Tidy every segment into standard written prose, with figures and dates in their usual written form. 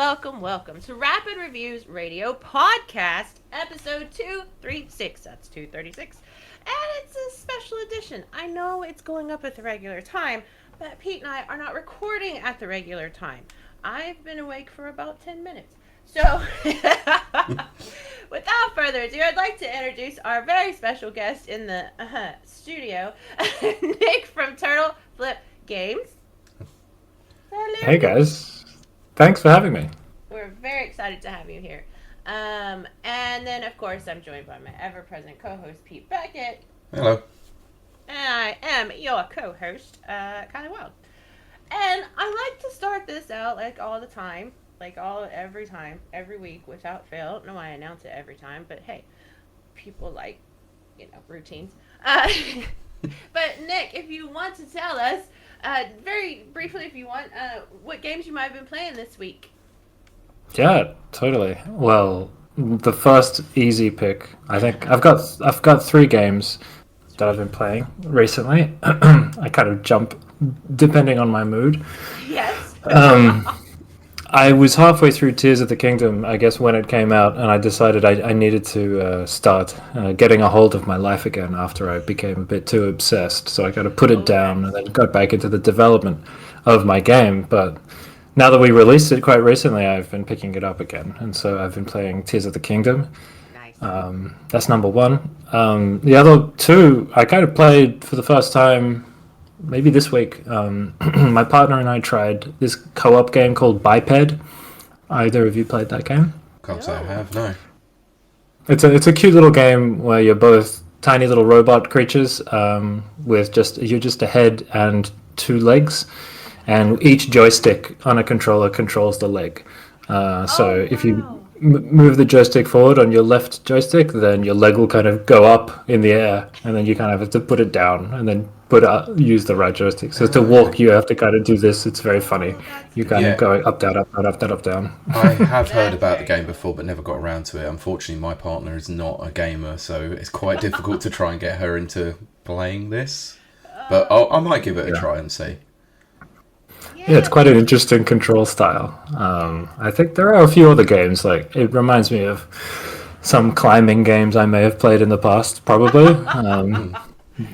welcome to Rapid Reviews Radio Podcast, episode 236. That's 236. And it's a special edition. I know it's going up at the regular time, but Pete and I are not recording at the regular time. I've been awake for about 10 minutes. So, without further ado, I'd like to introduce our very special guest in the studio, Nick from Turtle Flip Games. Hello. Hey guys. Thanks for having me. We're very excited to have you here. And then, of course, I'm joined by my ever-present co-host, Pete Beckett. Hello. And I am your co-host, Kiley Wilde. And I like to start this out all the time, every time, every week, without fail. I don't know why I announce it every time, but hey, people like, routines. But Nick, if you want to tell us, very briefly, if you want, what games you might have been playing this week. Yeah, totally. Well, the first easy pick, I think I've got 3 games that I've been playing recently. I kind of jump depending on my mood. Yes. I was halfway through Tears of the Kingdom, I guess, when it came out, and I decided I needed to start getting a hold of my life again after I became a bit too obsessed. So I kind of put it down and then got back into the development of my game. But now that we released it quite recently, I've been picking it up again. And so I've been playing Tears of the Kingdom. Nice. That's number 1. The other 2, I kind of played for the first time maybe this week. My partner and I tried this co-op game called Biped. Either of you played that game? Can't say I have, no. It's a cute little game where you're both tiny little robot creatures with you're just a head and 2 legs, and each joystick on a controller controls the leg. If you move the joystick forward on your left joystick, then your leg will kind of go up in the air, and then you kind of have to put it down and then use the right joystick. So to walk, you have to kind of do this. It's very funny. You kind of go up, down, up, down, up, down, up, down. I have heard about the game before, but never got around to it. Unfortunately, my partner is not a gamer, so it's quite difficult to try and get her into playing this. But I might give it a try and see. Yeah, it's quite an interesting control style. I think there are a few other games. Like, it reminds me of some climbing games I may have played in the past, probably.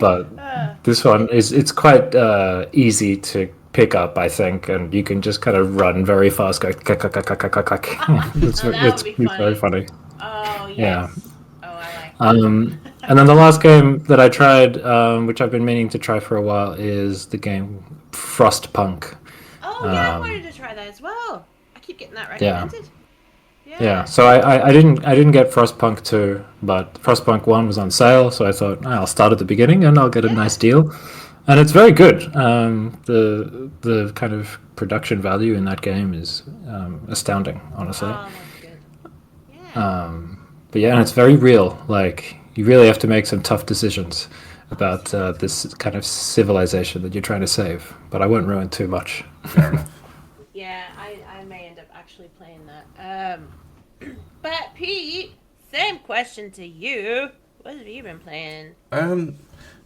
But this one it's quite easy to pick up, I think, and you can just kind of run very fast. Go, it's very funny. Oh, yes. Yeah. Oh, I like that. And then the last game that I tried, which I've been meaning to try for a while, is the game Frostpunk. Oh, yeah, I wanted to try that as well. I keep getting that recommended. Yeah, so I didn't get Frostpunk 2, but Frostpunk 1 was on sale, so I thought I'll start at the beginning and I'll get a nice deal. And it's very good. The kind of production value in that game is astounding, honestly. Oh, that's good. Yeah. But yeah, and it's very real. Like, you really have to make some tough decisions about this kind of civilization that you're trying to save. But I won't ruin too much. Fair enough. Yeah, I may end up actually playing that. But Pete, same question to you. What have you been playing? I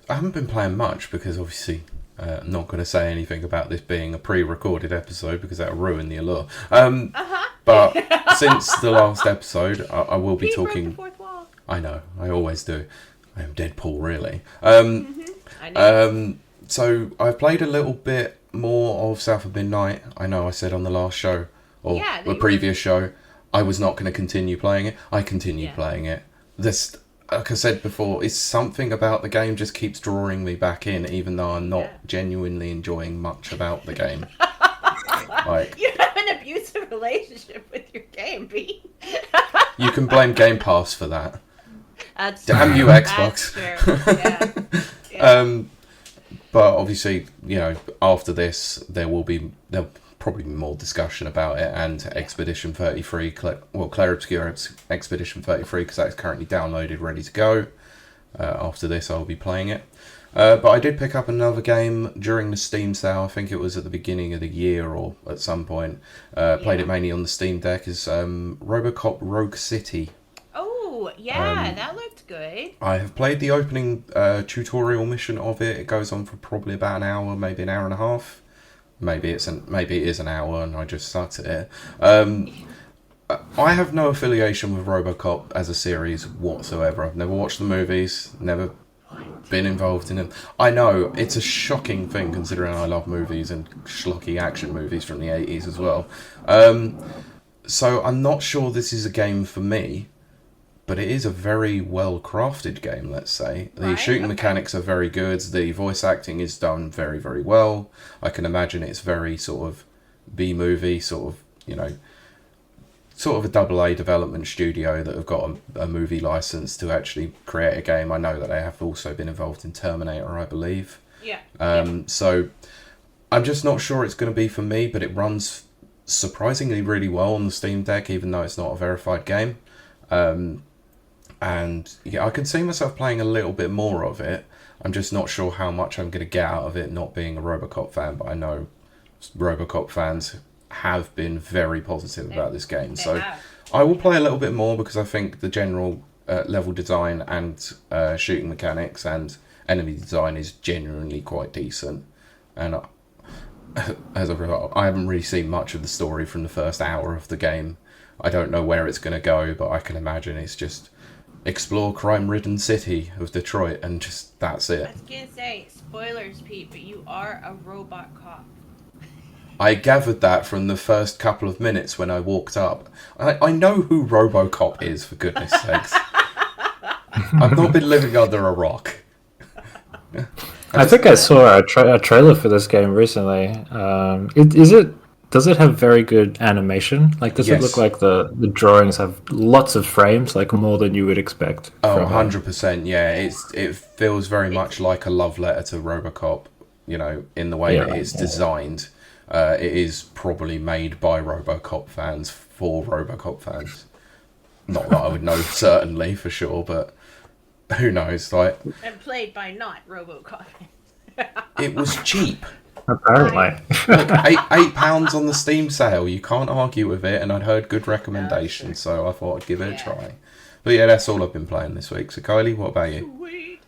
haven't been playing much because obviously I'm not going to say anything about this being a pre-recorded episode because that'll ruin the allure. But since the last episode, I will be Pete talking. broke the fourth wall. I know, I always do. I am Deadpool, really. I know. So I've played a little bit more of South of Midnight. I know I said on the last show or the previous show I was not going to continue playing it. I continued playing it. This, like I said before, is something about the game just keeps drawing me back in, even though I'm not genuinely enjoying much about the game. You have an abusive relationship with your game, Pete. You can blame Game Pass for that. That's Damn true. you, Xbox. That's true. Yeah. But obviously, after this, there'll probably be more discussion about it and Expedition 33, Clair Obscur Expedition 33, because that's currently downloaded, ready to go. After this, I'll be playing it. But I did pick up another game during the Steam sale. I think it was at the beginning of the year or at some point. Played it mainly on the Steam Deck as Robocop Rogue City. Oh, yeah, that looked good. I have played the opening tutorial mission of it. It goes on for probably about an hour, maybe an hour and a half. maybe maybe it is an hour and I just sucked at it. I have no affiliation with RoboCop as a series whatsoever. I've never watched the movies, never been involved in them. I know it's a shocking thing considering I love movies and schlocky action movies from the 80s as well. So I'm not sure this is a game for me, but it is a very well crafted game, let's say. The shooting mechanics are very good, the voice acting is done very, very well. I can imagine it's very sort of B-movie, sort of a AA development studio that have got a movie license to actually create a game. I know that they have also been involved in Terminator, I believe. Yeah. So I'm just not sure it's going to be for me, but it runs surprisingly really well on the Steam Deck, even though it's not a verified game. And yeah, I can see myself playing a little bit more of it. I'm just not sure how much I'm going to get out of it, not being a RoboCop fan, but I know RoboCop fans have been very positive about this game. So I will play a little bit more because I think the general level design and shooting mechanics and enemy design is genuinely quite decent. And as a result, I haven't really seen much of the story from the first hour of the game. I don't know where it's going to go, but I can imagine it's just explore crime-ridden city of Detroit and just that's it. I was going to say, spoilers, Pete, but you are a robot cop. I gathered that from the first couple of minutes when I walked up. I know who RoboCop is, for goodness sakes. I've not been living under a rock. I think I saw a trailer for this game recently. Does it have very good animation? Like, does it look like the drawings have lots of frames, like more than you would expect? Oh, 100%, yeah. It feels very much like a love letter to RoboCop, in the way that it's designed. It is probably made by RoboCop fans for RoboCop fans. Not that I would know certainly for sure, but who knows? And played by not RoboCop. It was cheap. Apparently. Look, £8 on the Steam sale. You can't argue with it, and I'd heard good recommendations, so I thought I'd give it a try. But yeah, that's all I've been playing this week. So Kylie, what about you? Sweet.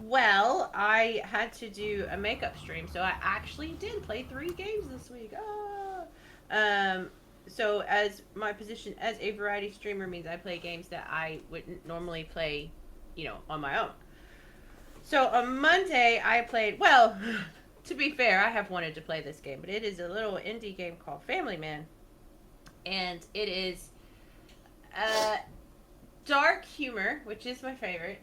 Well, I had to do a makeup stream, so I actually did play 3 games this week. So as my position as a variety streamer means I play games that I wouldn't normally play, on my own. So on Monday I played, well, to be fair, I have wanted to play this game, but it is a little indie game called Family Man. And it is dark humor, which is my favorite.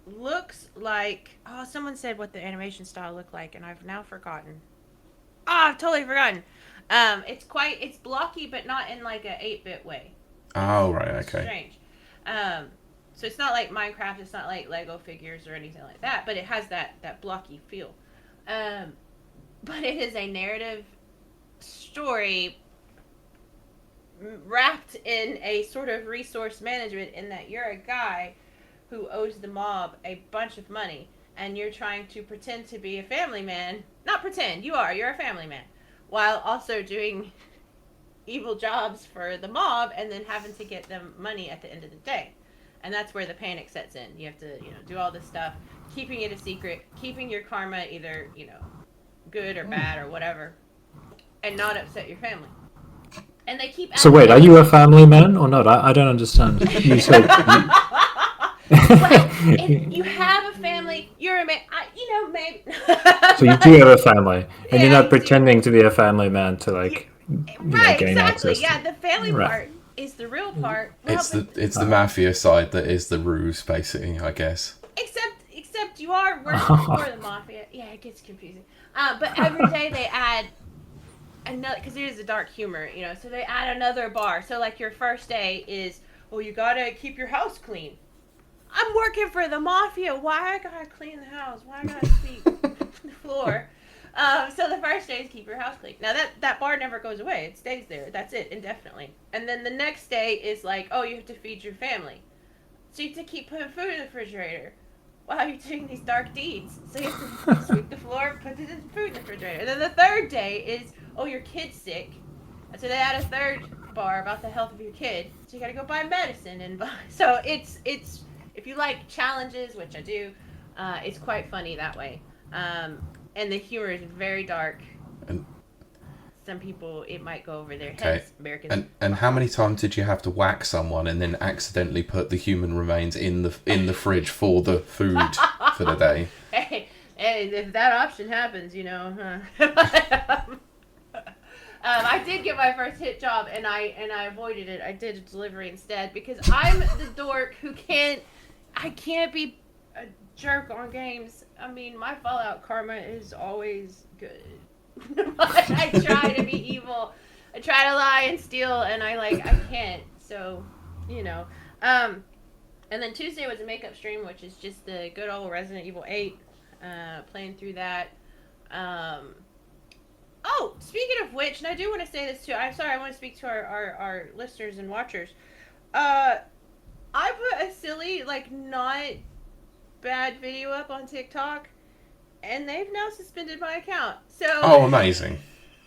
Looks like, someone said what the animation style looked like, and I've now forgotten. I've totally forgotten. It's blocky, but not in like a 8-bit way. Oh, right, okay. Strange. So it's not like Minecraft, it's not like Lego figures or anything like that, but it has that blocky feel. But it is a narrative story wrapped in a sort of resource management, in that you're a guy who owes the mob a bunch of money, and you're trying to pretend to be a family man. Not pretend, you're a family man, while also doing evil jobs for the mob, and then having to get them money at the end of the day. And that's where the panic sets in. You have to, do all this stuff, keeping it a secret, keeping your karma either, good or bad or whatever, and not upset your family. And they keep. So wait, are you a family man or not? I don't understand. You said. Well, if you have a family, you're a man. Maybe. So you do have a family, and you're not pretending to be a family man to gain exactly. access. Yeah, the family part is the real part. Well, It's the mafia side that is the ruse, basically, I guess. Except you are working for the mafia. Yeah, it gets confusing. But every day they add another, because there's a dark humor, so they add another bar. So like your first day is, you gotta keep your house clean. I'm working for the mafia. Why I gotta clean the house? Why I gotta sweep the floor? So the first day is keep your house clean. Now that bar never goes away. It stays there. That's it, indefinitely. And then the next day is like, you have to feed your family. So you have to keep putting food in the refrigerator while you're doing these dark deeds. So you have to sweep the floor, put the food in the refrigerator. And then the third day is, your kid's sick. So they add a third bar about the health of your kid. So you gotta go buy medicine and buy. So it's if you like challenges, which I do, it's quite funny that way. and the humor is very dark. And Some people, it might go over their okay, heads. Americans. and how many times did you have to whack someone and then accidentally put the human remains in the fridge for the food for the day? Hey, if that option happens, you know. I did get my first hit job, and I avoided it. I did a delivery instead because I'm the dork who I can't be a jerk on games. I mean, my Fallout karma is always good. I try to be evil. I try to lie and steal, and I can't. So, you know. And then Tuesday was a makeup stream, which is just the good old Resident Evil 8, playing through that. Oh, speaking of which, and I do want to say this too. I'm sorry, I want to speak to our listeners and watchers. I put a silly, not bad video up on TikTok, and they've now suspended my account. So. Oh, amazing.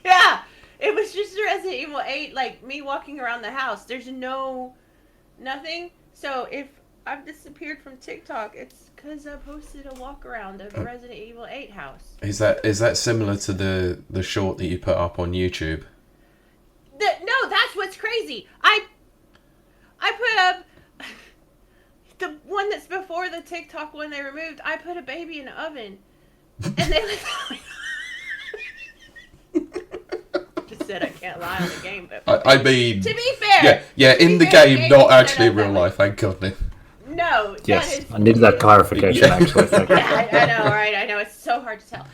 Yeah, it was just Resident Evil 8, me walking around the house. There's nothing. So if I've disappeared from TikTok, it's because I posted a walk around of Resident Evil 8 house. Is that similar to the short that you put up on YouTube? No, that's what's crazy. I put up the one that's before the TikTok one they removed. I put a baby in the oven, and they just said I can't lie on the game, but I mean, to be fair, yeah, in the game, not actually in real life. Thank goodness. No. Yes, I needed that clarification, actually. Yeah, I know, right? I know, it's so hard to tell.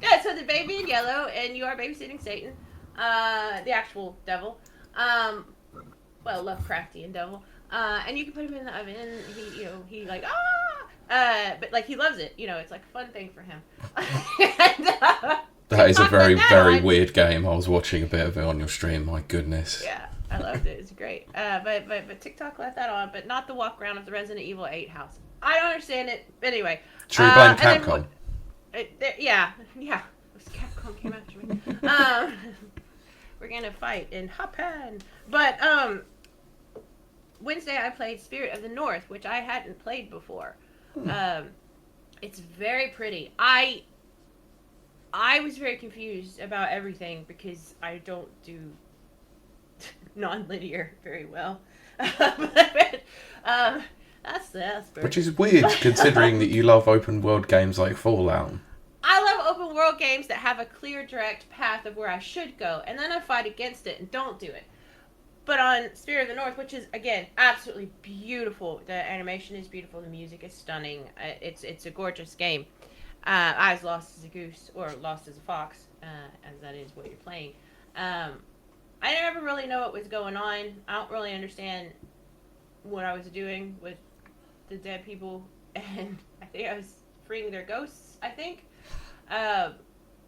Yeah, so the baby in yellow, and you are babysitting Satan, the actual devil. Lovecraftian devil. And you can put him in the oven, and he but he loves it. It's a fun thing for him. That is a very, very weird game. I was watching a bit of it on your stream. My goodness. Yeah, I loved it. It's great. But TikTok left that on, but not the walk around of the Resident Evil 8 house. I don't understand it. But anyway. Should we blame Capcom? Yeah. Capcom came after me. We're gonna fight in Japan. But Wednesday I played Spirit of the North, which I hadn't played before. It's very pretty. I was very confused about everything because I don't do non-linear very well. That's the Asperger. Which is weird considering that you love open world games like Fallout. I love open world games that have a clear, direct path of where I should go, and then I fight against it and don't do it. But on Spirit of the North, which is, again, absolutely beautiful. The animation is beautiful. The music is stunning. It's a gorgeous game. I was lost as a goose, or lost as a fox, as that is what you're playing. I never really know what was going on. I don't really understand what I was doing with the dead people, and I think I was freeing their ghosts, I think. But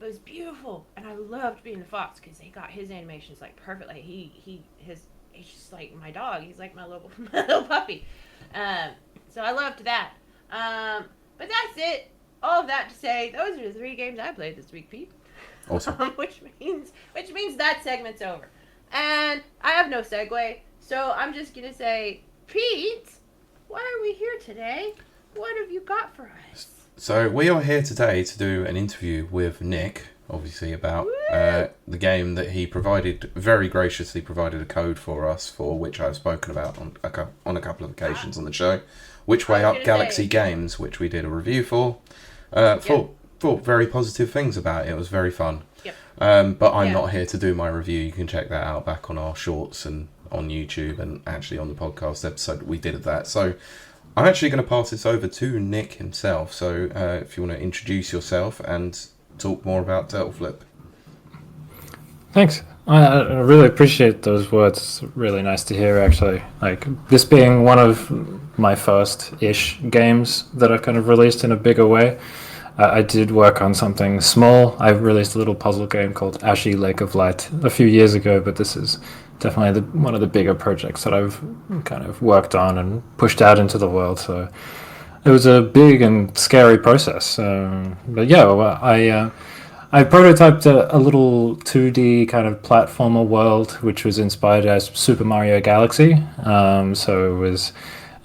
it was beautiful, and I loved being the fox because they got his animations perfect. He's just like my dog. He's like my little puppy. So I loved that. But that's it. All of that to say, those are the 3 games I played this week, Pete. Awesome. which means that segment's over, and I have no segue. So I'm just gonna say, Pete, why are we here today? What have you got for us? So we are here today to do an interview with Nick, obviously about the game that he very graciously provided a code for us for, which I've spoken about on a couple of occasions on the show. Which Way Up Galaxy Games, which we did a review for. Thought very positive things about it. It was very fun. Yep. But I'm not here to do my review. You can check that out back on our shorts and on YouTube, and actually on the podcast episode we did of that. So I'm actually going to pass this over to Nick himself. So if you want to introduce yourself and talk more about Turtle Flip. Thanks. I really appreciate those words. It's really nice to hear, actually. This being one of my first-ish games that I've kind of released in a bigger way. I did work on something small. I released a little puzzle game called Ashy Lake of Light a few years ago, but this is definitely one of the bigger projects that I've kind of worked on and pushed out into the world. So it was a big and scary process. But yeah, I prototyped a little 2D kind of platformer world, which was inspired as Super Mario Galaxy. So it was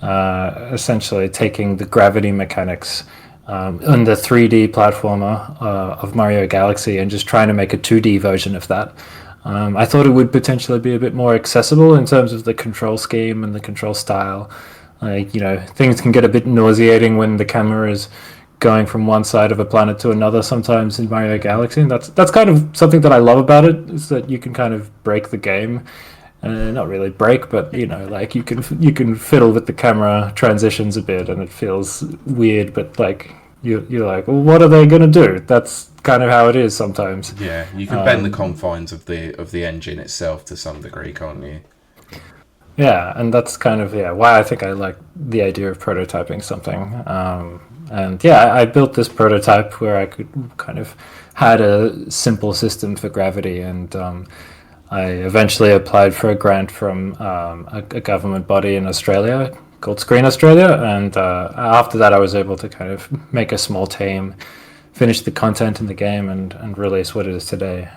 essentially taking the gravity mechanics on the 3D platformer of Mario Galaxy, and just trying to make a 2D version of that. I thought it would potentially be a bit more accessible in terms of the control scheme and the control style. Like, things can get a bit nauseating when the camera is going from one side of a planet to another sometimes in Mario Galaxy, and that's kind of something that I love about it, is that you can kind of break the game. Not really break, but like you can fiddle with the camera transitions a bit, and it feels weird, but like you're like, well, what are they gonna do? That's kind of how it is sometimes. Yeah, you can bend the confines of the engine itself to some degree, can't you? Yeah, and that's kind of why I think I like the idea of prototyping something. And I built this prototype where I could kind of had a simple system for gravity, and I eventually applied for a grant from a government body in Australia called Screen Australia, and after that I was able to kind of make a small team, finish the content in the game, and release what it is today.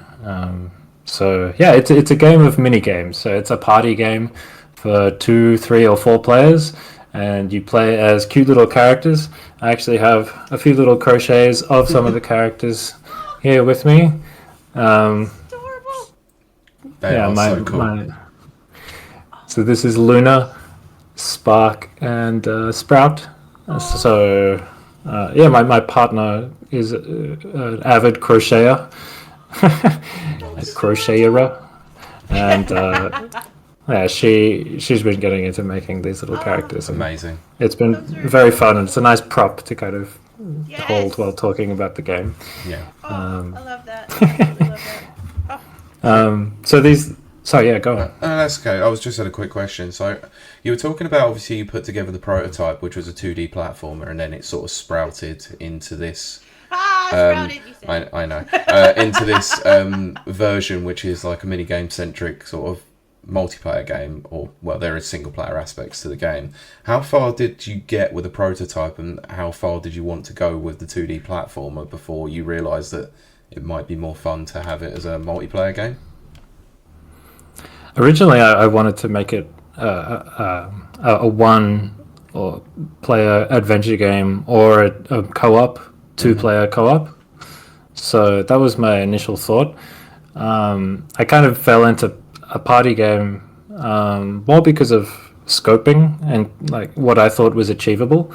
It's a game of mini games. So it's a party game for 2, 3, or 4 players, and you play as cute little characters. I actually have a few little crochets of some of the characters here with me. So cool. So this is Luna, Spark, and Sprout. My partner is an avid crocheter, and she's been getting into making these little characters. Amazing. It's been very fun, and it's a nice prop to kind of hold while talking about the game. Yeah. I love that. I absolutely love that. Go on. That's okay. I was just had a quick question. So you were talking about, obviously you put together the prototype, which was a 2D platformer, and then it sort of sprouted into this. Sprouted, you said. I know. Into this version, which is like a mini game centric sort of multiplayer game, or there is single player aspects to the game. How far did you get with the prototype, and how far did you want to go with the 2D platformer before you realised that it might be more fun to have it as a multiplayer game? Originally, I wanted to make it a one or player adventure game, or a co-op, 2-player co-op. So that was my initial thought. I kind of fell into a party game more because of scoping and like what I thought was achievable.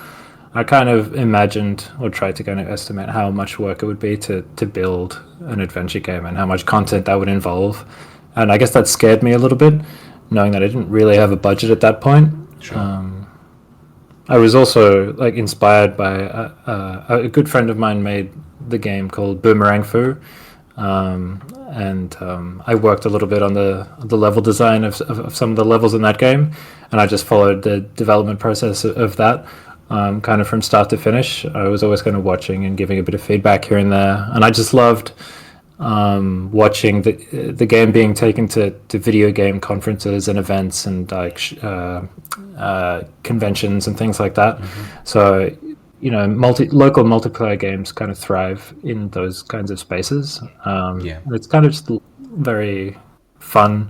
I kind of imagined or tried to kind of estimate how much work it would be to build an adventure game and how much content that would involve. And I guess that scared me a little bit, knowing that I didn't really have a budget at that point. Sure. I was also like inspired by a good friend of mine made the game called Boomerang Fu, and I worked a little bit on the level design of some of the levels in that game, and I just followed the development process of that. Kind of from start to finish. I was always kind of watching and giving a bit of feedback here and there, and I just loved watching the game being taken to video game conferences and events and like conventions and things like that. Mm-hmm. So local multiplayer games kind of thrive in those kinds of spaces. It's kind of just very fun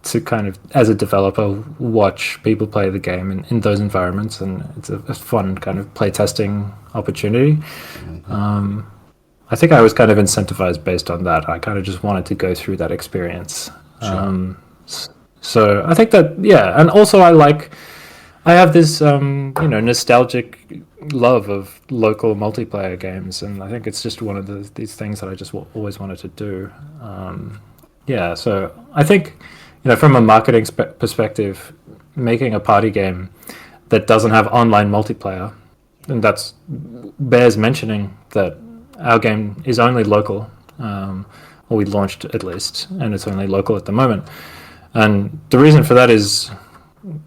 to kind of, as a developer, watch people play the game in those environments, and it's a fun kind of playtesting opportunity. Mm-hmm. I think I was kind of incentivized based on that. I kind of just wanted to go through that experience. Sure. So I think that, and also I have this nostalgic love of local multiplayer games, and I think it's just one of these things that I just always wanted to do. So I think, from a marketing perspective, making a party game that doesn't have online multiplayer, and that's bears mentioning that our game is only local, or we launched at least, and it's only local at the moment. And the reason for that is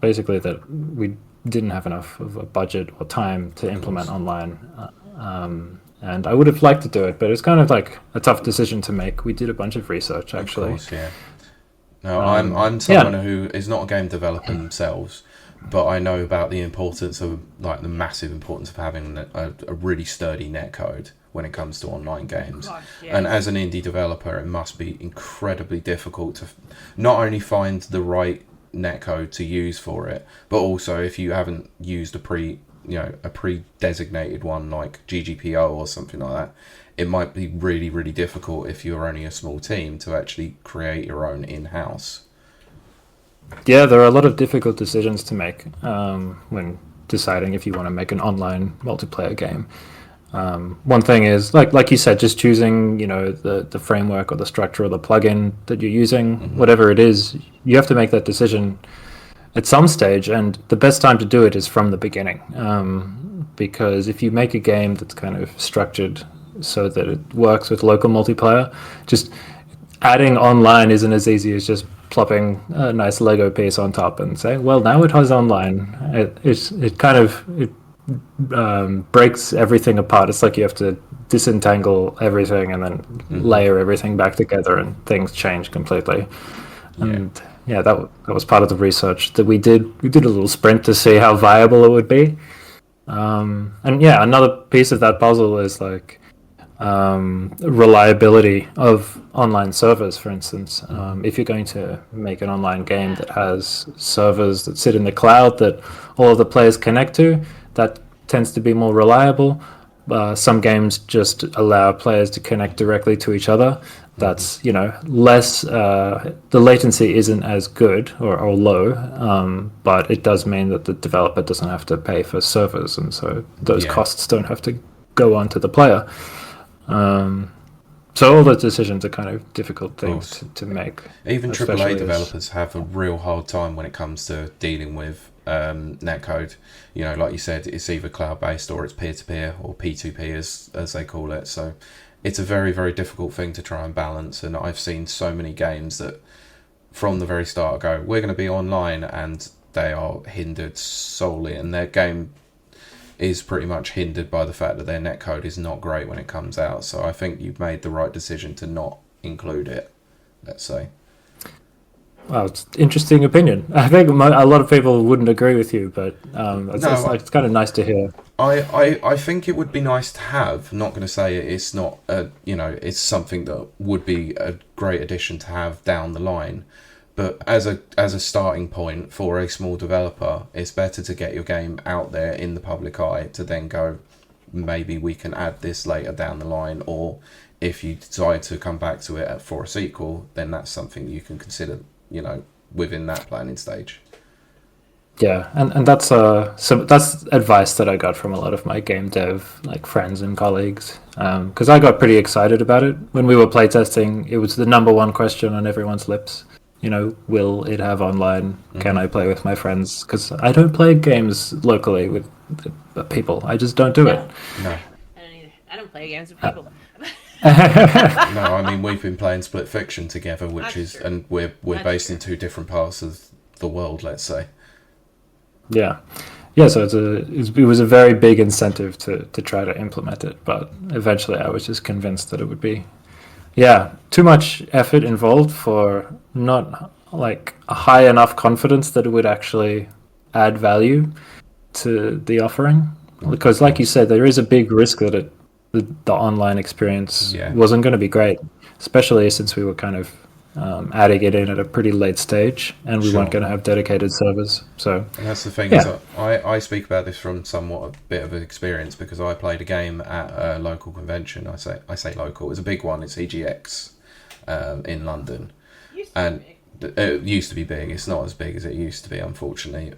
basically that we didn't have enough of a budget or time to implement online. And I would have liked to do it, but it's kind of like a tough decision to make. We did a bunch of research, actually. Of course, yeah. No, I'm someone who is not a game developer themselves, but I know about the importance of, like, the massive importance of having a really sturdy netcode when it comes to online games. God, yes. And as an indie developer, it must be incredibly difficult to not only find the right netcode to use for it, but also if you haven't used a a pre-designated one like GGPO or something like that, it might be really, really difficult if you're only a small team to actually create your own in-house. Yeah, there are a lot of difficult decisions to make when deciding if you want to make an online multiplayer game. One thing is, like you said, just choosing, the framework or the structure or the plugin that you're using, whatever it is, you have to make that decision at some stage, and the best time to do it is from the beginning. Because if you make a game that's kind of structured so that it works with local multiplayer, just adding online isn't as easy as just plopping a nice Lego piece on top and saying, well, now it has online. It breaks everything apart. It's like you have to disentangle everything and then layer everything back together, and things change completely. And that was part of the research that we did. We did a little sprint to see how viable it would be. Another piece of that puzzle is like reliability of online servers, for instance. If you're going to make an online game that has servers that sit in the cloud that all of the players connect to, that tends to be more reliable. Some games just allow players to connect directly to each other. That's less. The latency isn't as good or low, but it does mean that the developer doesn't have to pay for servers, and so those costs don't have to go on to the player. So all those decisions are kind of difficult things to make. Even AAA developers have a real hard time when it comes to dealing with netcode. Like you said, it's either cloud-based or it's peer-to-peer or P2P as they call it. So it's a very, very difficult thing to try and balance. And I've seen so many games that from the very start go, we're going to be online, and they are hindered solely, and their game is pretty much hindered by the fact that their netcode is not great when it comes out. So I think you've made the right decision to not include it, let's say. Well, it's interesting opinion. I think a lot of people wouldn't agree with you, but it's kind of nice to hear. I think it would be nice to have. Not going to say it's not. It's something that would be a great addition to have down the line. But as a starting point for a small developer, it's better to get your game out there in the public eye to then go, maybe we can add this later down the line, or if you decide to come back to it for a sequel, then that's something you can consider, within that planning stage. Yeah, and that's that's advice that I got from a lot of my game dev friends and colleagues, because I got pretty excited about it when we were playtesting. It was the number one question on everyone's lips. Will it have online? Can I play with my friends? Because I don't play games locally with people. I just don't do it. No. I don't either. I don't play games with people. No, I mean, we've been playing Split Fiction together, and we're based in two different parts of the world, let's say. Yeah. So it was a very big incentive to try to implement it, but eventually I was just convinced that it would be too much effort involved for not a high enough confidence that it would actually add value to the offering. Because like you said, there is a big risk that the online experience wasn't going to be great, especially since we were kind of adding it in at a pretty late stage, and we weren't going to have dedicated servers. So, and that's the thing. Is I speak about this from somewhat a bit of an experience, because I played a game at a local convention. I say local. It's a big one. It's EGX in London, it used to be big. It's not as big as it used to be, unfortunately.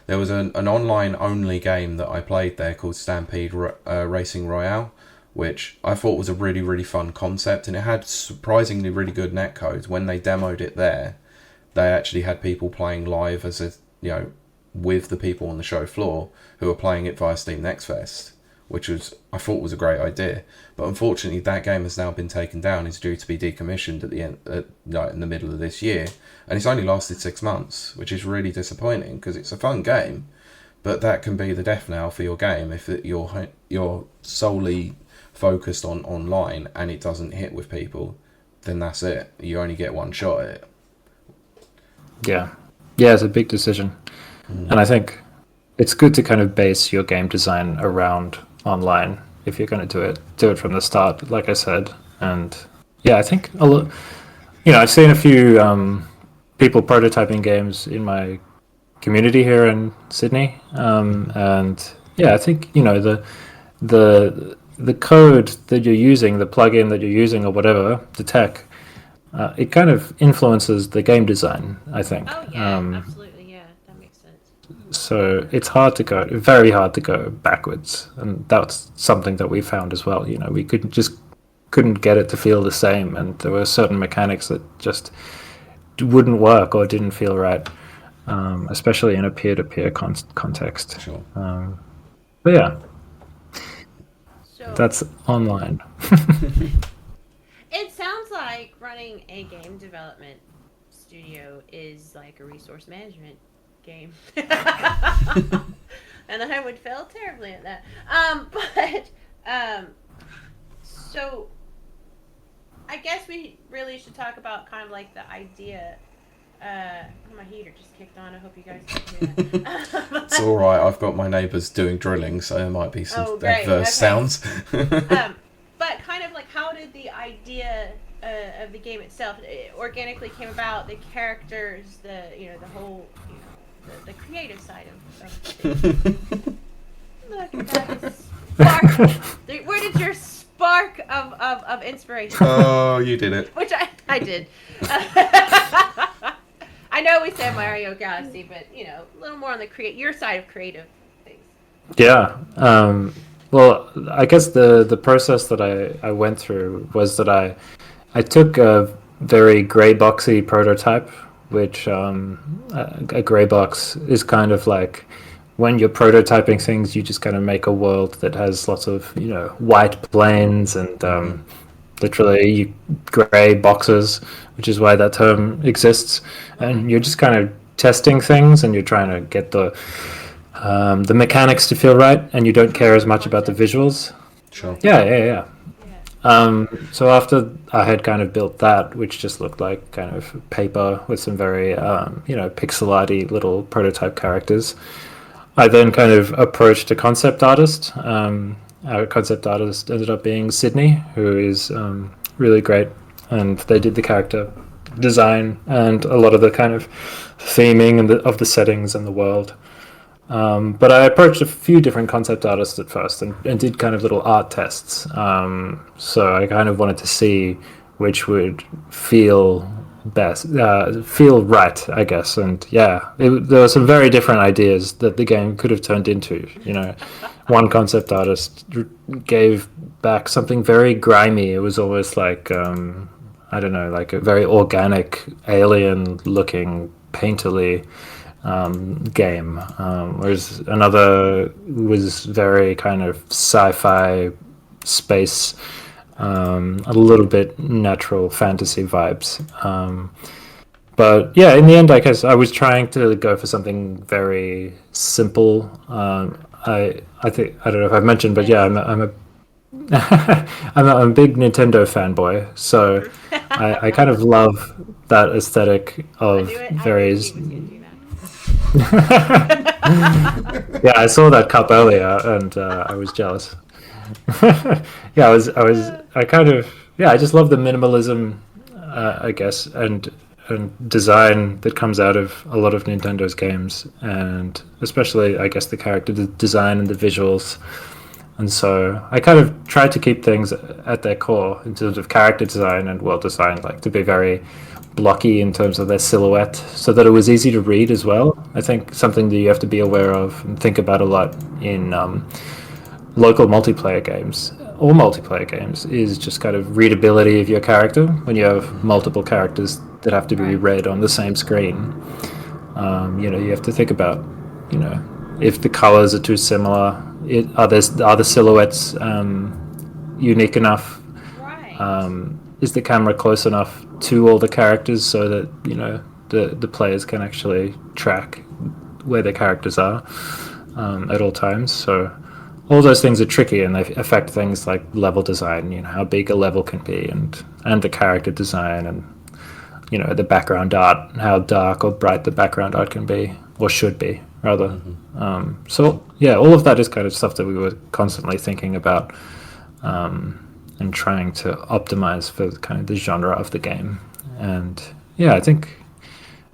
There was an online only game that I played there called Stampede Racing Royale, which I thought was a really, really fun concept, and it had surprisingly really good netcode. When they demoed it there, they actually had people playing live with the people on the show floor who were playing it via Steam Next Fest, which I thought was a great idea. But unfortunately, that game has now been taken down. It's due to be decommissioned at the end, in the middle of this year, and it's only lasted 6 months, which is really disappointing because it's a fun game. But that can be the death knell for your game if you're solely focused on online and it doesn't hit with people. Then that's it. You only get one shot at it. Yeah, it's a big decision, and I think it's good to kind of base your game design around online if you're going to do it from the start, like I said. And I think I've seen a few people prototyping games in my community here in Sydney, and yeah, I think the code that you're using, the plugin that you're using, or whatever, the tech, it kind of influences the game design, I think. Oh yeah, absolutely. Yeah, that makes sense. So it's hard to go, very hard to go backwards, and that's something that we found as well. We couldn't get it to feel the same, and there were certain mechanics that just wouldn't work or didn't feel right, especially in a peer-to-peer context. Sure. But yeah, So that's online. it sounds like running a game development studio is like a resource management game. And I would fail terribly at that. So I guess we really should talk about kind of like the idea. My heater just kicked on. I hope you guys can hear that. It's all right. I've got my neighbours doing drilling, so there might be some adverse sounds. But kind of like, how did the idea of the game itself organically came about? The characters, the whole, the creative side of things. Look at that spark. Where did your spark of inspiration? Oh, you did it. Which I did. I know we said Mario Galaxy, but a little more on the your side of creative things. Yeah. Well, I guess the process that I went through was that I took a very gray boxy prototype, which a gray box is kind of like when you're prototyping things, you just kind of make a world that has lots of white planes and literally gray boxes, which is why that term exists. And you're just kind of testing things, and you're trying to get the mechanics to feel right, and you don't care as much about the visuals. Sure. Yeah. So after I had kind of built that, which just looked like kind of paper with some very pixel-arty little prototype characters, I then kind of approached a concept artist. Our concept artist ended up being Sydney, who is really great, and they did the character design and a lot of the kind of theming of the settings and the world. But I approached a few different concept artists at first and did kind of little art tests. So I kind of wanted to see which would feel best, feel right, I guess. And yeah, there were some very different ideas that the game could have turned into. One concept artist gave back something very grimy. It was almost like I don't know, like a very organic, alien-looking, painterly game, whereas another was very kind of sci-fi space, a little bit natural fantasy vibes. But yeah, in the end, I guess I was trying to go for something very simple. I think, I don't know if I've mentioned, but yeah, I'm a I'm a big Nintendo fanboy, so I kind of love that aesthetic of very. Yeah, I saw that cup earlier, and I was jealous. Yeah, I just love the minimalism, I guess, and design that comes out of a lot of Nintendo's games, and especially, I guess, the character design and the visuals. And so I kind of tried to keep things at their core in terms of character design and world design, like to be very blocky in terms of their silhouette, so that it was easy to read as well. I think something that you have to be aware of and think about a lot in local multiplayer games or multiplayer games is just kind of readability of your character when you have multiple characters that have to be read on the same screen. You have to think about, if the colors are too similar, are the silhouettes unique enough? Right. Is the camera close enough to all the characters so that the players can actually track where their characters are at all times? So all those things are tricky, and they affect things like level design. How big a level can be, and the character design, and the background art, how dark or bright the background art can be or should be rather. Mm-hmm. So yeah, all of that is kind of stuff that we were constantly thinking about. And trying to optimize for kind of the genre of the game. And yeah, I think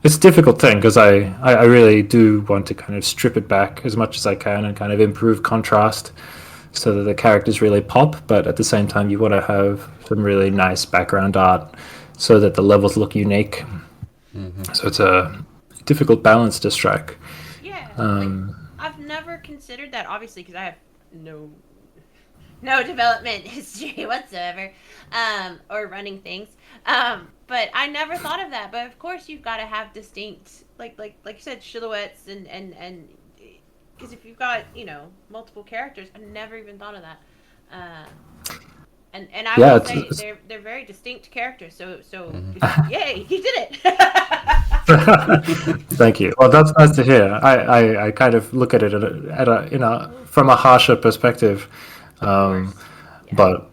it's a difficult thing because I really do want to kind of strip it back as much as I can and kind of improve contrast so that the characters really pop, but at the same time you want to have some really nice background art so that the levels look unique. So it's a difficult balance to strike. Yeah, Um, I've never considered that, obviously, because I have no development history whatsoever, or running things. But I never thought of that. But of course, you've got to have distinct, like you said, silhouettes and because if you've got multiple characters, I never even thought of that. And I yeah, will say they're very distinct characters. So yay, he did it. Thank you. Well, that's nice to hear. I kind of look at it from a harsher perspective, Of course. Yeah. but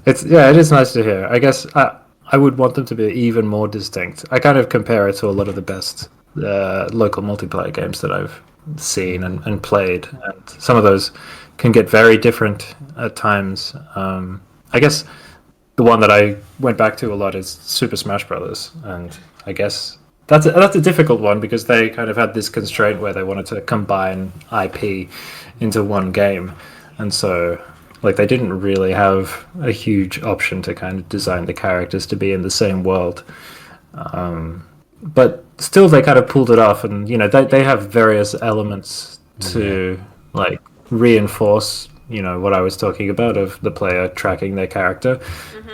it is nice to hear. I guess I would want them to be even more distinct. I kind of compare it to a lot of the best local multiplayer games that I've seen and played, and some of those can get very different at times. I guess the one that I went back to a lot is Super Smash Brothers, and I guess that's a difficult one because they kind of had this constraint where they wanted to combine IP into one game, and so like they didn't really have a huge option to kind of design the characters to be in the same world. But still, they kind of pulled it off, and they have various elements to like reinforce what I was talking about of the player tracking their character.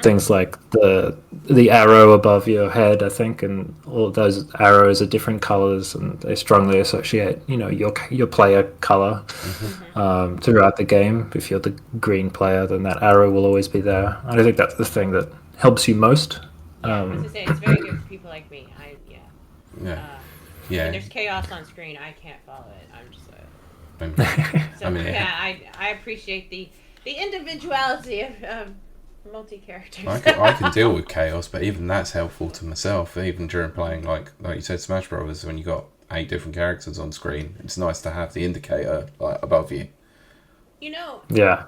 Things like the arrow above your head, I think, and all those arrows are different colors, and they strongly associate your player color throughout the game. If you're the green player, then that arrow will always be there, and I think that's the thing that helps you most. I was gonna say it's very good for people like me. Yeah. When there's chaos on screen, I can't follow it. I'm just I appreciate the individuality of multi characters. I can deal with chaos, but even that's helpful to myself. Even during playing, like you said, Smash Brothers, when you got 8 different characters on screen, it's nice to have the indicator above you. Yeah.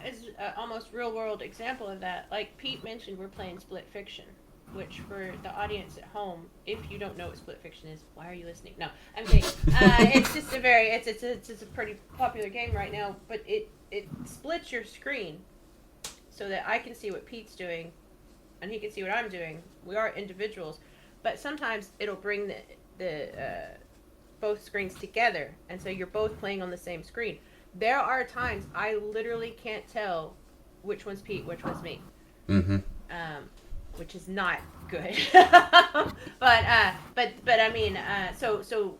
As almost real world example of that, like Pete mentioned, we're playing Split Fiction, which for the audience at home, if you don't know what Split Fiction is, why are you listening? No, I'm kidding. It's just it's a pretty popular game right now, but it splits your screen so that I can see what Pete's doing and he can see what I'm doing. We are individuals, but sometimes it'll bring the both screens together, and so you're both playing on the same screen. There are times I literally can't tell which one's Pete, which one's me. Which is not good. but I mean, so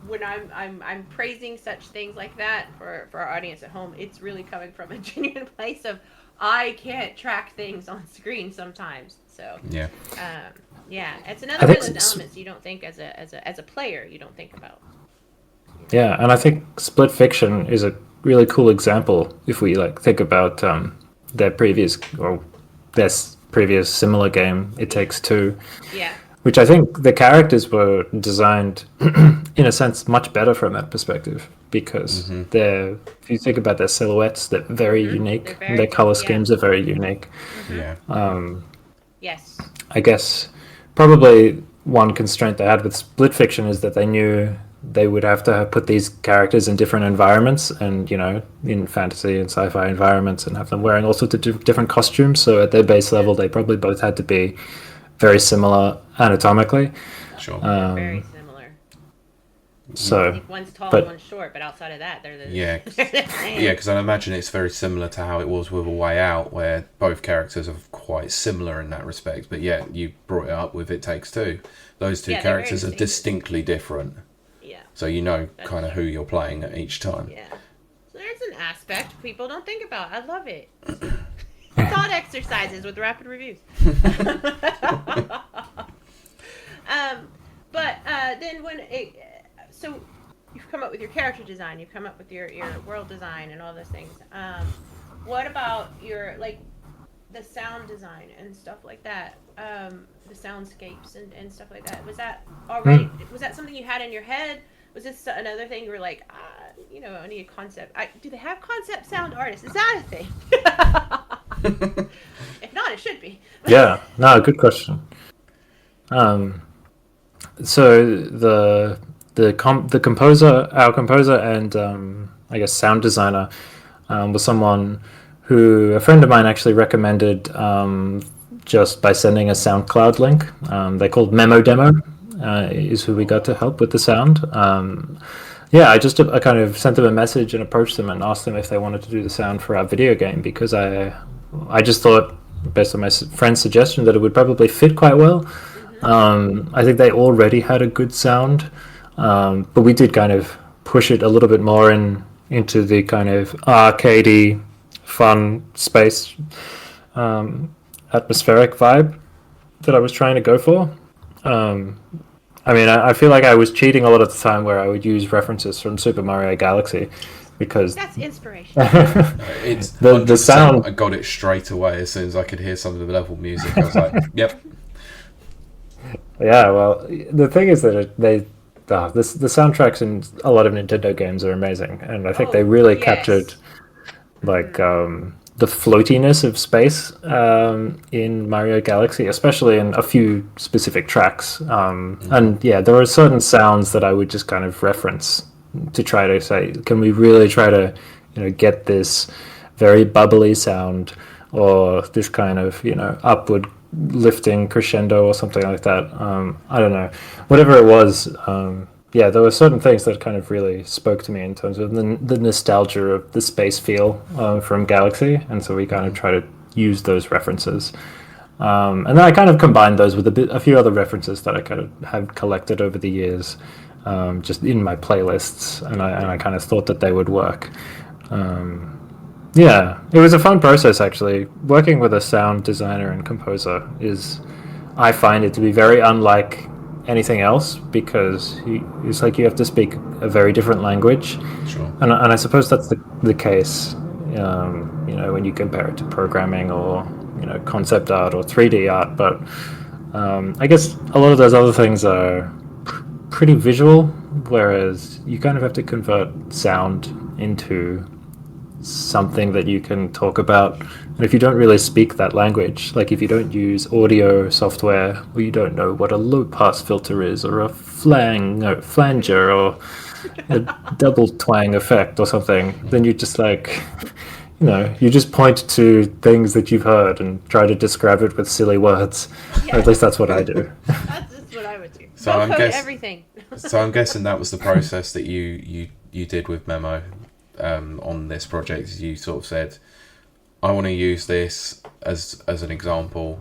when I'm praising such things like that for our audience at home, it's really coming from a genuine place of I can't track things on screen sometimes. So yeah, it's another one of those elements you don't think as a player you don't think about. Yeah, and I think Split Fiction is a really cool example if we think about their previous similar game, It Takes Two. Yeah. Which I think the characters were designed, in a sense, much better from that perspective because if you think about their silhouettes, they're very unique. Their color schemes are very unique. Yes. I guess probably one constraint they had with Split Fiction is that they knew they would have to put these characters in different environments and, in fantasy and sci-fi environments and have them wearing all sorts of different costumes. So at their base level, they probably both had to be very similar anatomically. Sure. Very similar. So, I think one's tall and one's short, but outside of that, they're the same. Yeah, because I imagine it's very similar to how it was with A Way Out, where both characters are quite similar in that respect. But yeah, you brought it up with It Takes Two. Those two characters are distinctly different. So kind of who you're playing at each time. Yeah. So there's an aspect people don't think about. I love it. Thought exercises with rapid reviews. But then so you've come up with your character design, you've come up with your world design and all those things. What about your the sound design and stuff like that? The soundscapes and stuff like that. Was that already? Was that something you had in your head? Was this another thing you were like, I need a concept? Do they have concept sound artists? Is that a thing? If not, it should be. Yeah, no, good question. So the composer, our composer, and I guess sound designer was someone who a friend of mine actually recommended just by sending a SoundCloud link. They called Memo Demo, is who we got to help with the sound. Yeah, I kind of sent them a message and approached them and asked them if they wanted to do the sound for our video game because I just thought, based on my friend's suggestion, that it would probably fit quite well. I think they already had a good sound, but we did kind of push it a little bit more into the kind of arcadey, fun space, atmospheric vibe that I was trying to go for. I mean, I feel like I was cheating a lot of the time where I would use references from Super Mario Galaxy because That's inspiration. It's the sound. I got it straight away as soon as I could hear some of the level music. I was like, "Yep." Yeah, well, the thing is that the soundtracks in a lot of Nintendo games are amazing, and I think they really yes. captured like the floatiness of space in Mario Galaxy, especially in a few specific tracks. And yeah, there are certain sounds that I would just kind of reference to try to say, can we really try to, get this very bubbly sound or this kind of, upward lifting crescendo or something like that. I don't know, whatever it was. Yeah, there were certain things that kind of really spoke to me in terms of the nostalgia of the space feel from Galaxy, and so we kind of try to use those references. And then I kind of combined those with a few other references that I kind of have collected over the years, just in my playlists, and I kind of thought that they would work. Yeah, it was a fun process actually. Working with a sound designer and composer I find it to be very unlike anything else because it's like you have to speak a very different language. Sure. And I suppose that's the case, when you compare it to programming or, concept art or 3D art. But I guess a lot of those other things are pretty visual, whereas you kind of have to convert sound into something that you can talk about. And if you don't really speak that language, like if you don't use audio software, or you don't know what a low pass filter is, or a flanger, or a double twang effect or something, then you just you just point to things that you've heard and try to describe it with silly words. Yeah. At least that's what I do. That's just what I would do. So Everything. So I'm guessing that was the process that you did with Memo on this project. You sort of said, I want to use this as an example.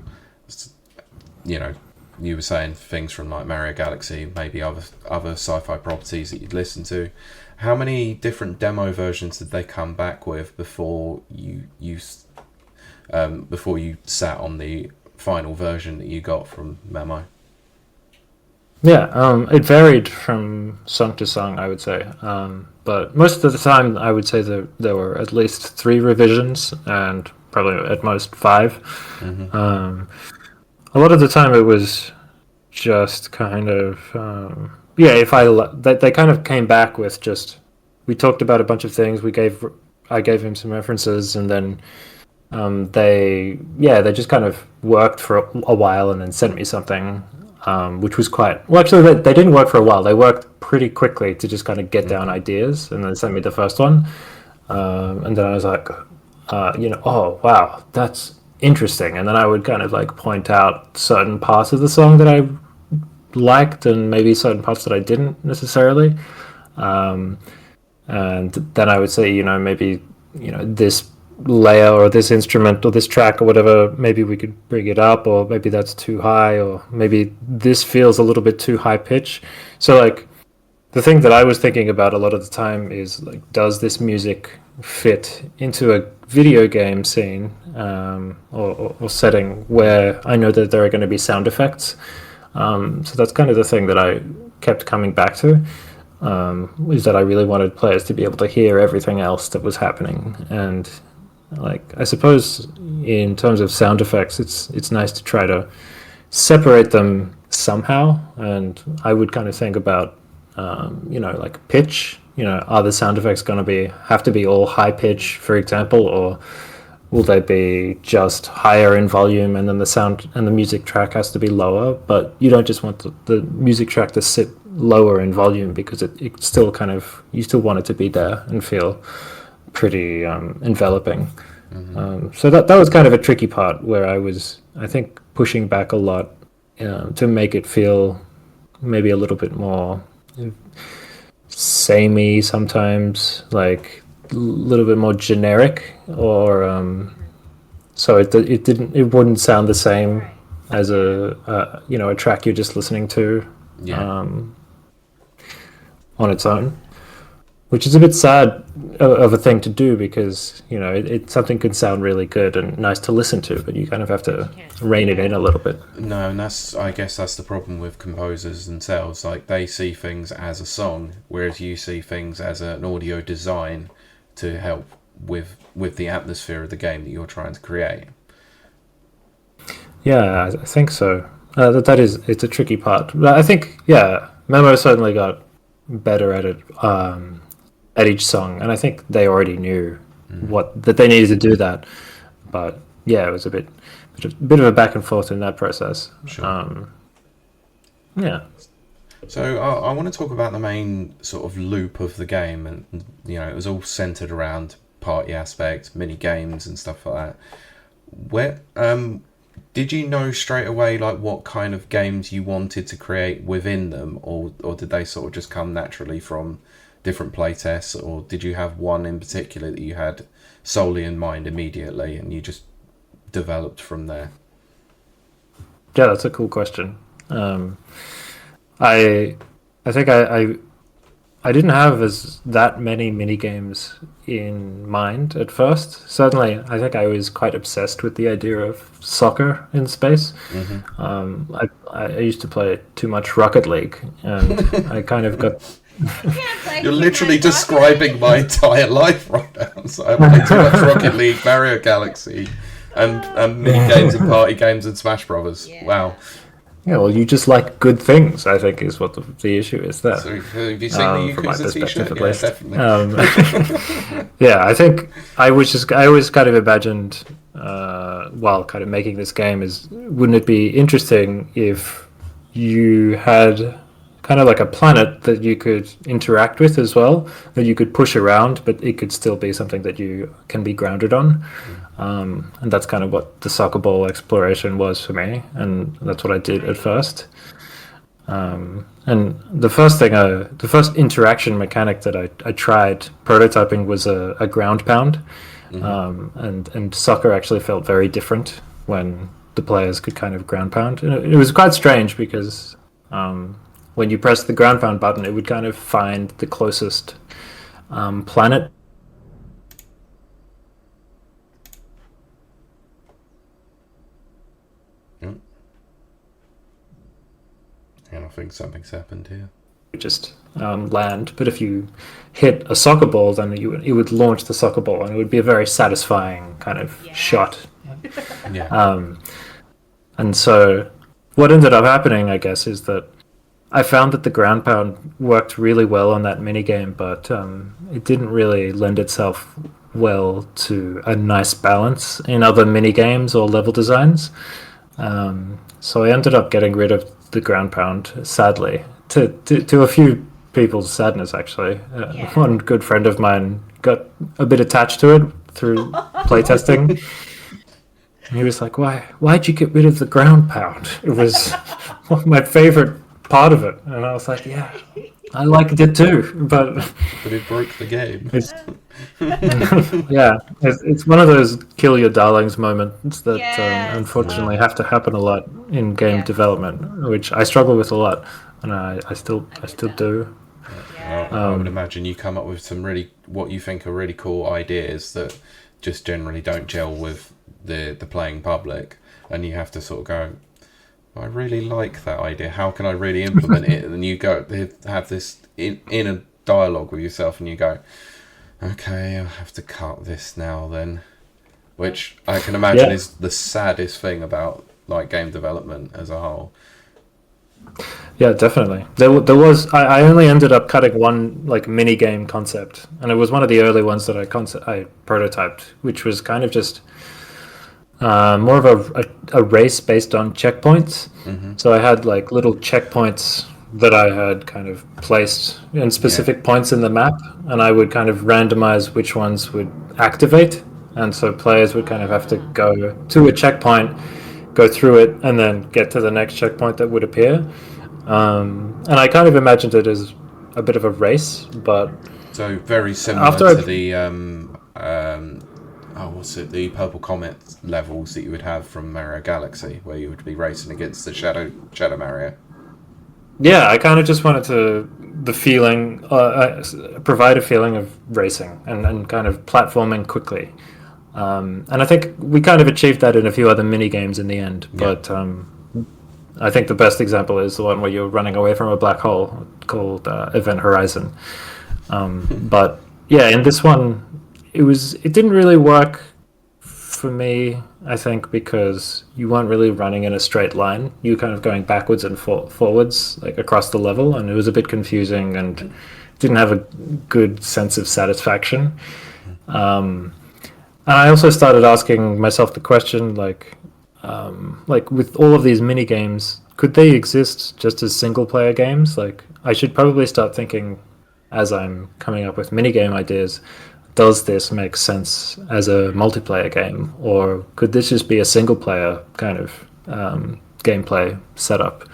You were saying things from like Mario Galaxy, maybe other sci-fi properties that you'd listen to. How many different demo versions did they come back with before you sat on the final version that you got from Memo? Yeah, it varied from song to song, I would say. But most of the time, I would say there were at least 3 revisions and probably at most 5. Mm-hmm. A lot of the time, it was just kind of they kind of came back with just, we talked about a bunch of things. I gave him some references, and then they just kind of worked for a while and then sent me something. Which was actually they didn't work for a while. They worked pretty quickly to just kind of get down ideas, and then sent me the first one. And then I was like, oh wow, that's interesting. And then I would kind of like point out certain parts of the song that I liked, and maybe certain parts that I didn't necessarily. And then I would say, maybe this layer or this instrument or this track or whatever, maybe we could bring it up, or maybe that's too high, or maybe this feels a little bit too high pitch. So like the thing that I was thinking about a lot of the time is like, does this music fit into a video game scene or setting where I know that there are going to be sound effects? So that's kind of the thing that I kept coming back to, is that I really wanted players to be able to hear everything else that was happening. And like, I suppose in terms of sound effects, it's nice to try to separate them somehow. And I would kind of think about, like pitch. Are the sound effects going to have to be all high pitch, for example, or will they be just higher in volume and then the sound and the music track has to be lower? But you don't just want the music track to sit lower in volume because it still kind of, you still want it to be there and feel pretty enveloping. So that was kind of a tricky part where I was, I think, pushing back a lot to make it feel maybe a little bit more samey sometimes, like a little bit more generic, or so it wouldn't sound the same as a track you're just listening to on its own, which is a bit sad of a thing to do because something could sound really good and nice to listen to, but you kind of have to rein it in a little bit. No, and I guess that's the problem with composers themselves. Like, they see things as a song, whereas you see things as an audio design to help with the atmosphere of the game that you're trying to create. Yeah, I think so. It's a tricky part. But I think, Memo certainly got better at it at each song, and I think they already knew that they needed to do that. But yeah, it was a bit of a back and forth in that process. Sure. Yeah. So I want to talk about the main sort of loop of the game, and it was all centered around party aspect, mini games, and stuff like that. Where did you know straight away like what kind of games you wanted to create within them, or did they sort of just come naturally from different playtests, or did you have one in particular that you had solely in mind immediately and you just developed from there? Yeah, that's a cool question. I think I didn't have that many mini games in mind at first. Certainly, I think I was quite obsessed with the idea of soccer in space. I used to play too much Rocket League, and I kind of got. You're literally describing my entire life right now. So I play too much Rocket League, Mario Galaxy, and mini games and party games and Smash Brothers. Yeah. Wow. Yeah, well, you just like good things, I think, is what the issue is there. So have you seen the Yakuza t-shirt? At least. Definitely. Yeah, I think I always kind of imagined, while kind of making this game, wouldn't it be interesting if you had kind of like a planet that you could interact with as well, that you could push around, but it could still be something that you can be grounded on. And that's kind of what the soccer ball exploration was for me, and that's what I did at first. And the first interaction mechanic that I tried prototyping was a ground pound, and soccer actually felt very different when the players could kind of ground pound. And it was quite strange because when you press the ground pound button, it would kind of find the closest planet. And I think something's happened here. Just land, but if you hit a soccer ball, then it would launch the soccer ball, and it would be a very satisfying kind of shot. Yeah. And so what ended up happening, I guess, is that I found that the ground pound worked really well on that minigame, but it didn't really lend itself well to a nice balance in other minigames or level designs. So I ended up getting rid of the ground pound, sadly, to a few people's sadness, actually. One good friend of mine got a bit attached to it through playtesting. And he was like, why'd you get rid of the ground pound? It was my favorite part of it. And I was like, yeah, I liked it too, but it broke the game. It's one of those kill your darlings moments that unfortunately have to happen a lot in game development, which I struggle with a lot, and I still do. I would imagine you come up with some what you think are really cool ideas that just generally don't gel with the playing public, and you have to sort of go, I really like that idea, how can I really implement it? And then you go have this inner dialogue with yourself, and you go, okay, I'll have to cut this now then, which I can imagine is the saddest thing about like game development as a whole. Yeah, definitely. There was. I only ended up cutting one like mini game concept, and it was one of the early ones that I prototyped, which was kind of just more of a race based on checkpoints. So I had like little checkpoints that I had kind of placed in specific points in the map, and I would kind of randomize which ones would activate, and so players would kind of have to go to a checkpoint, go through it, and then get to the next checkpoint that would appear. And I kind of imagined it as a bit of a race, but So very similar to the what's it? The Purple Comet levels that you would have from Mario Galaxy, where you would be racing against the Shadow Mario. yeah, I kind of just wanted to the feeling, provide a feeling of racing and kind of platforming quickly. And I think we kind of achieved that in a few other mini games in the end, but. I think the best example is the one where you're running away from a black hole called Event Horizon. But yeah, in this one, it didn't really work for me. I think because you weren't really running in a straight line. You were kind of going backwards and forwards, like across the level, and it was a bit confusing and didn't have a good sense of satisfaction. And I also started asking myself the question, like with all of these mini games, could they exist just as single player games? Like I should probably start thinking as I'm coming up with mini game ideas, does this make sense as a multiplayer game, or could this just be a single player kind of gameplay setup?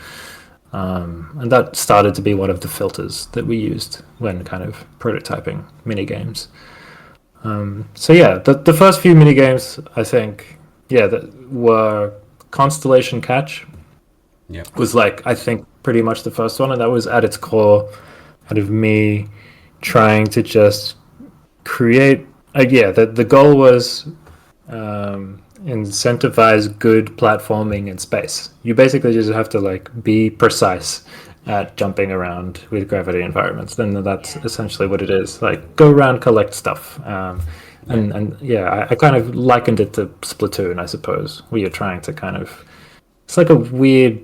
And that started to be one of the filters that we used when kind of prototyping mini games. So yeah, the first few mini games, I think, that were Constellation Catch. Yeah. Was like I think pretty much the first one, and that was at its core kind of me trying to just create. The goal was incentivize good platforming in space. You basically just have to like be precise at jumping around with gravity environments. Then that's essentially what it is. Like go around, collect stuff. I kind of likened it to Splatoon, I suppose, where you're trying to kind of. It's like a weird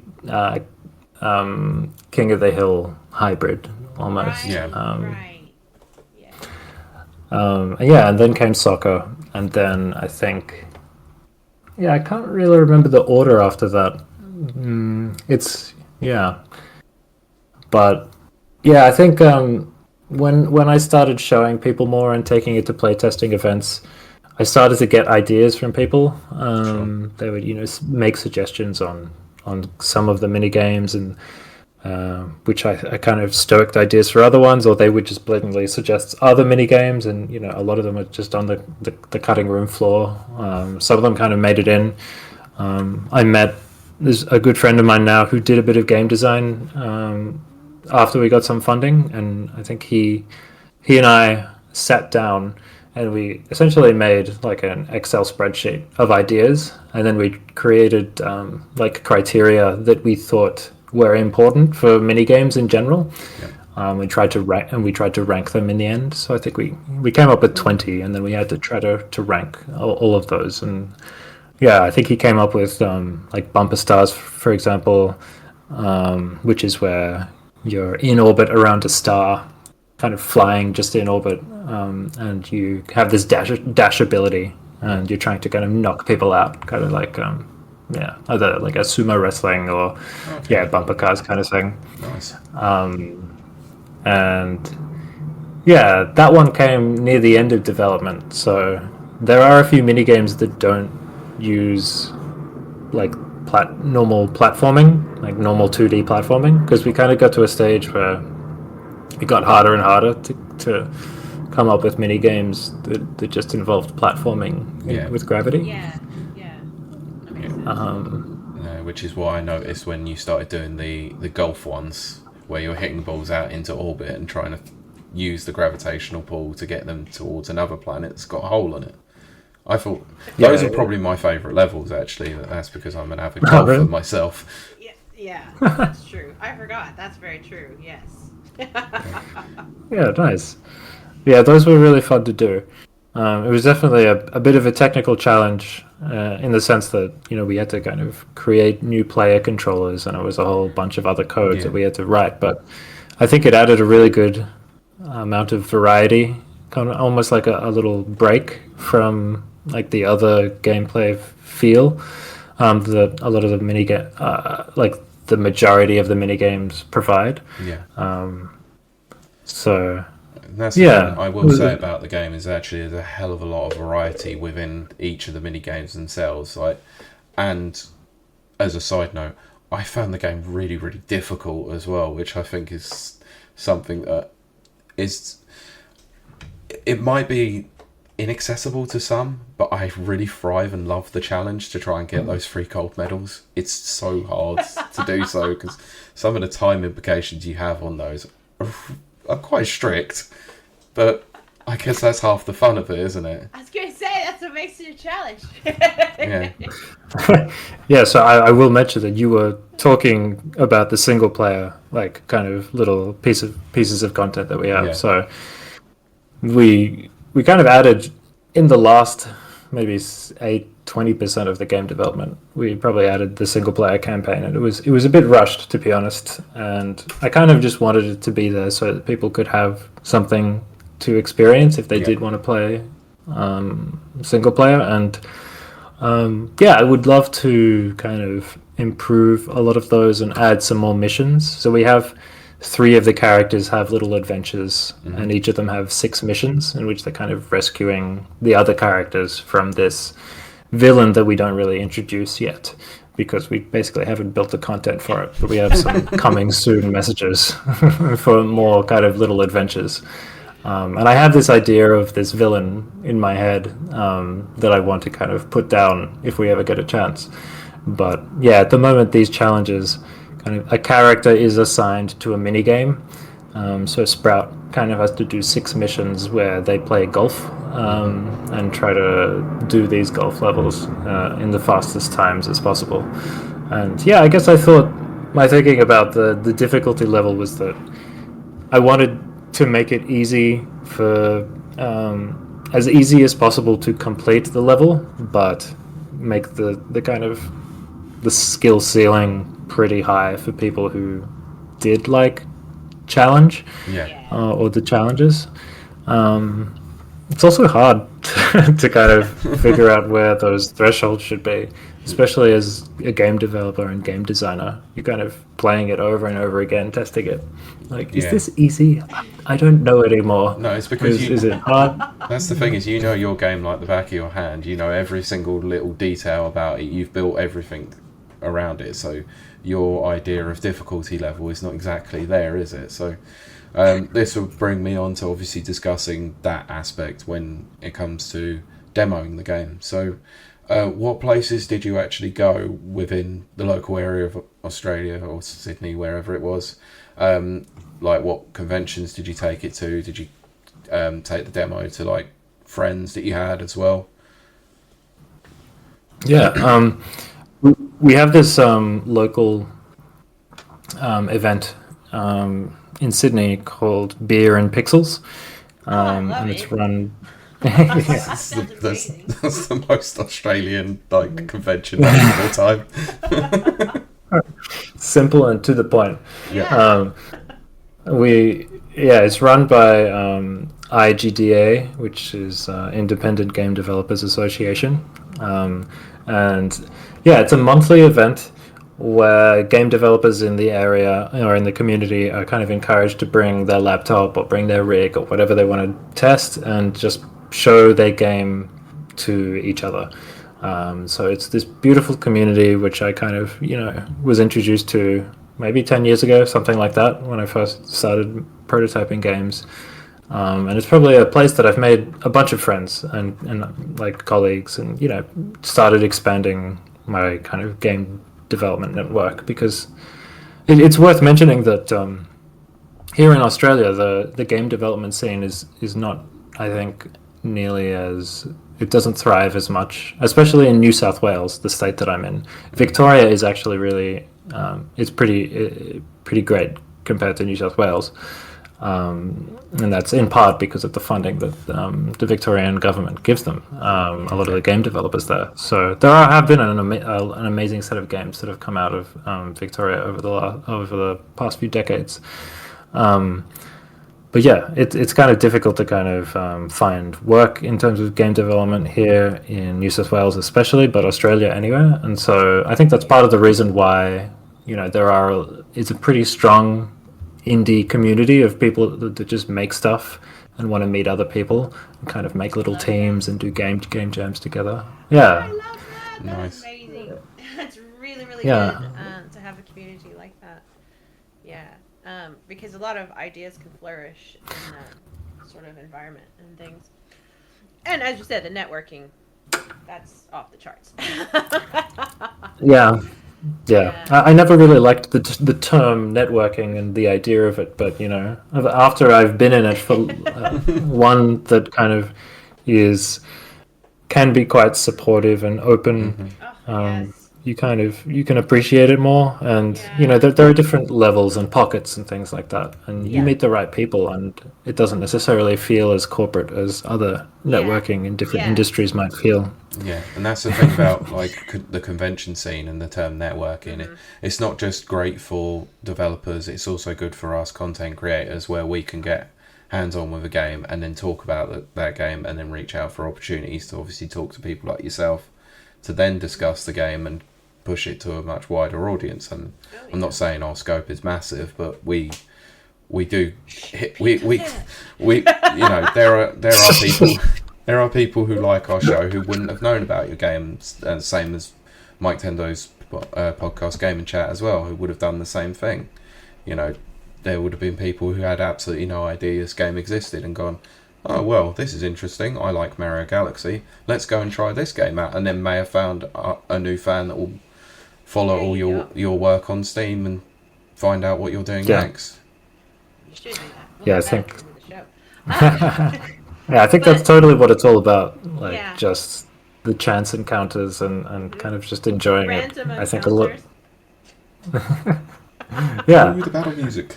King of the Hill hybrid almost. And then came soccer, and then I think. Yeah, I can't really remember the order after that. But yeah, I think when I started showing people more and taking it to playtesting events, I started to get ideas from people. They would, make suggestions on some of the mini games, and which I kind of stoked ideas for other ones, or they would just blatantly suggest other mini games, and a lot of them are just on the cutting room floor. Some of them kind of made it in. There's a good friend of mine now who did a bit of game design after we got some funding, and I think he and I sat down and we essentially made like an Excel spreadsheet of ideas, and then we created like criteria that we thought were important for mini games in general. We tried to rank them in the end. So I think we came up with 20, and then we had to try to rank all of those. And yeah, I think he came up with like bumper stars, for example, which is where you're in orbit around a star, kind of flying just in orbit, and you have this dash ability, and you're trying to kind of knock people out, kind of like either like a sumo wrestling or bumper cars kind of thing. Nice. And yeah, that one came near the end of development, so there are a few mini games that don't use like normal platforming, like normal 2D platforming, because we kind of got to a stage where it got harder and harder to come up with mini games that just involved platforming with gravity. That makes sense. Which is what I noticed when you started doing the golf ones, where you're hitting balls out into orbit and trying to use the gravitational pull to get them towards another planet that's got a hole in it. I thought those are probably my favourite levels, actually. That's because I'm an avid golfer myself. Yeah, that's true. I forgot. That's very true, yes. Yeah, nice. Yeah, those were really fun to do. It was definitely a bit of a technical challenge in the sense that we had to kind of create new player controllers, and it was a whole bunch of other codes that we had to write. But I think it added a really good amount of variety, kind of almost like a little break from like the other gameplay feel that a lot of the like the majority of the mini games provide. So that's the thing I will say about the game is actually there's a hell of a lot of variety within each of the mini games themselves. And as a side note, I found the game really, really difficult as well, which I think is something that it might be inaccessible to some, but I really thrive and love the challenge to try and get those 3 gold medals. It's so hard to do so because some of the time implications you have on those are quite strict, but I guess that's half the fun of it, isn't it? I was going to say, that's what makes it a challenge. Yeah, so I will mention that you were talking about the single player, like kind of little pieces of content that we have. So we kind of added in the last maybe 20% of the game development. We probably added the single player campaign, and it was a bit rushed, to be honest. And I kind of just wanted it to be there so that people could have something to experience if they did want to play single player. And I would love to kind of improve a lot of those and add some more missions. So we have 3 of the characters have little adventures, and each of them have 6 missions in which they're kind of rescuing the other characters from this villain that we don't really introduce yet, because we basically haven't built the content for it. But we have some coming soon messages for more kind of little adventures. And I have this idea of this villain in my head that I want to kind of put down if we ever get a chance. But yeah, at the moment, these challenges, kind of a character is assigned to a mini game. So Sprout kind of has to do 6 missions where they play golf and try to do these golf levels in the fastest times as possible. And yeah, I guess I thought my thinking about the difficulty level was that I wanted to make it easy for as easy as possible to complete the level, but make the kind of the skill ceiling pretty high for people who did like challenge or the challenges. It's also hard to kind of figure out where those thresholds should be, especially as a game developer and game designer. You're kind of playing it over and over again, testing it. Like, is this easy? I don't know anymore. No, it's because is it hard? That's the thing, is you know your game like the back of your hand. You know every single little detail about it. You've built everything around it, so your idea of difficulty level is not exactly there, is it? So this will bring me on to obviously discussing that aspect when it comes to demoing the game. So what places did you actually go within the local area of Australia or Sydney, wherever it was? Like, what conventions did you take it to? Did you take the demo to like friends that you had as well? Yeah, we have this local event in Sydney called Beer and Pixels, and it's run. That's the most Australian like convention of all time. Simple and to the point. It's run by IGDA, which is Independent Game Developers Association, and it's a monthly event where game developers in the area or in the community are kind of encouraged to bring their laptop or bring their rig or whatever they want to test and just show their game to each other. So it's this beautiful community which I kind of was introduced to maybe 10 years ago, something like that, when I first started prototyping games. And it's probably a place that I've made a bunch of friends and like colleagues, and started expanding my kind of game development network, because it's worth mentioning that here in Australia the game development scene is not, I think, nearly as, it doesn't thrive as much, especially in New South Wales, the state that I'm in. Victoria is actually really it's pretty great compared to New South Wales. And that's in part because of the funding that the Victorian government gives them. A lot of the game developers there. So there have been an amazing set of games that have come out of Victoria over the past few decades. But yeah, it's kind of difficult to kind of find work in terms of game development here in New South Wales, especially, but Australia anywhere. And so I think that's part of the reason why it's a pretty strong indie community of people that just make stuff and want to meet other people and kind of make little teams and do game jams together. Yeah. I love that. That's amazing. That's really, really Yeah. good to have a community like that. Yeah. Because a lot of ideas can flourish in that sort of environment and things. And as you said, the networking, that's off the charts. Yeah. I never really liked the term networking and the idea of it, but after I've been in it for one that kind of can be quite supportive and open. Yes. You can appreciate it more, and there are different levels and pockets and things like that, and you meet the right people, and it doesn't necessarily feel as corporate as other networking in different industries might feel. Yeah, and that's the thing about the convention scene and the term networking. It's not just great for developers; it's also good for us content creators, where we can get hands-on with a game and then talk about that game, and then reach out for opportunities to obviously talk to people like yourself, to then discuss the game and push it to a much wider audience. And I'm not saying our scope is massive, but we do there are people who like our show who wouldn't have known about your games, and same as Mike Tendo's podcast Game and Chat as well, who would have done the same thing. There would have been people who had absolutely no idea this game existed and gone, oh, well, this is interesting, I like Mario Galaxy, let's go and try this game out, and then may have found a new fan that will follow all your work on Steam and find out what you're doing next. You should do that. Yeah, I think. Yeah, I think that's totally what it's all about. Just the chance encounters and kind of just enjoying Random it. I think a lot. Yeah. With the battle music.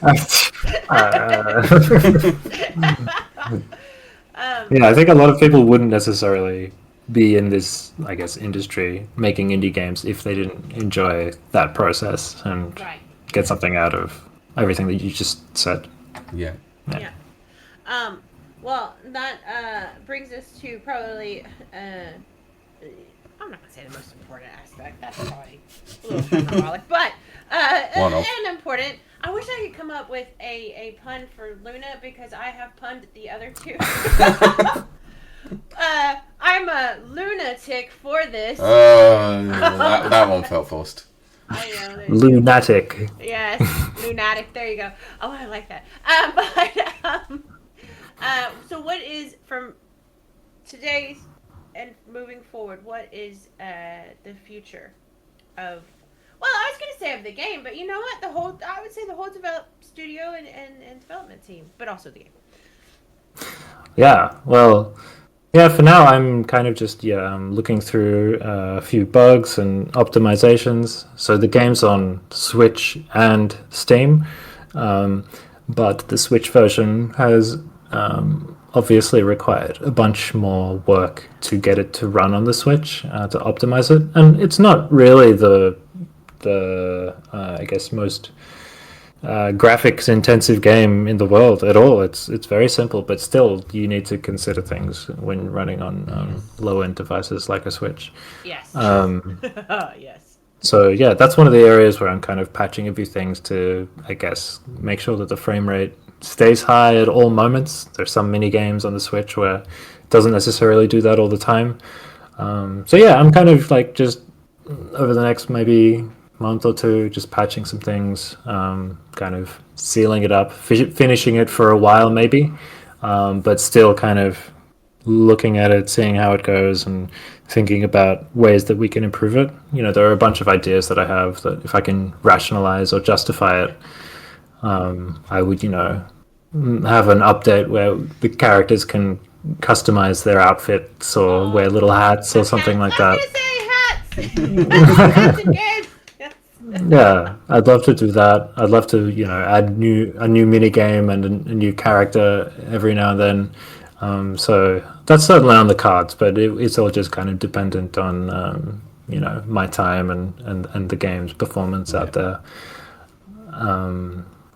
Yeah, I think a lot of people wouldn't necessarily be in this, I guess, industry making indie games if they didn't enjoy that process and get something out of everything that you just said. Yeah. Well, that brings us to probably, I'm not going to say the most important aspect, that's probably a little hyperbolic, but and important. I wish I could come up with a pun for Luna, because I have punned the other two. I'm a lunatic for this. That one felt forced. I know. Lunatic. Yes, lunatic. There you go. Oh, I like that. So what is, from today's and moving forward, what is the future of? Well, I was going to say of the game, but you know what? I would say the whole studio and development team, but also the game. Yeah. Well. Yeah, for now I'm kind of just looking through a few bugs and optimizations. So the game's on Switch and Steam, but the Switch version has obviously required a bunch more work to get it to run on the Switch, to optimize it. And it's not really the I guess most graphics intensive game in the world at all. It's very simple, but still you need to consider things when running on low end devices like a Switch. Yes. Yes. So yeah, that's one of the areas where I'm kind of patching a few things to, I guess, make sure that the frame rate stays high at all moments. There's some mini games on the Switch where it doesn't necessarily do that all the time. So yeah, I'm kind of like just over the next maybe month or two, just patching some things, kind of sealing it up, finishing it for a while maybe, but still kind of looking at it, seeing how it goes, and thinking about ways that we can improve it. There are a bunch of ideas that I have that if I can rationalize or justify it, I would, have an update where the characters can customize their outfits or wear little hats or something like that. I was gonna say hats. Hats and games. Yeah, I'd love to do that. I'd love to, add a new mini game and a new character every now and then. So that's certainly on the cards, but it's all just kind of dependent on, my time and the game's performance Yeah. out there.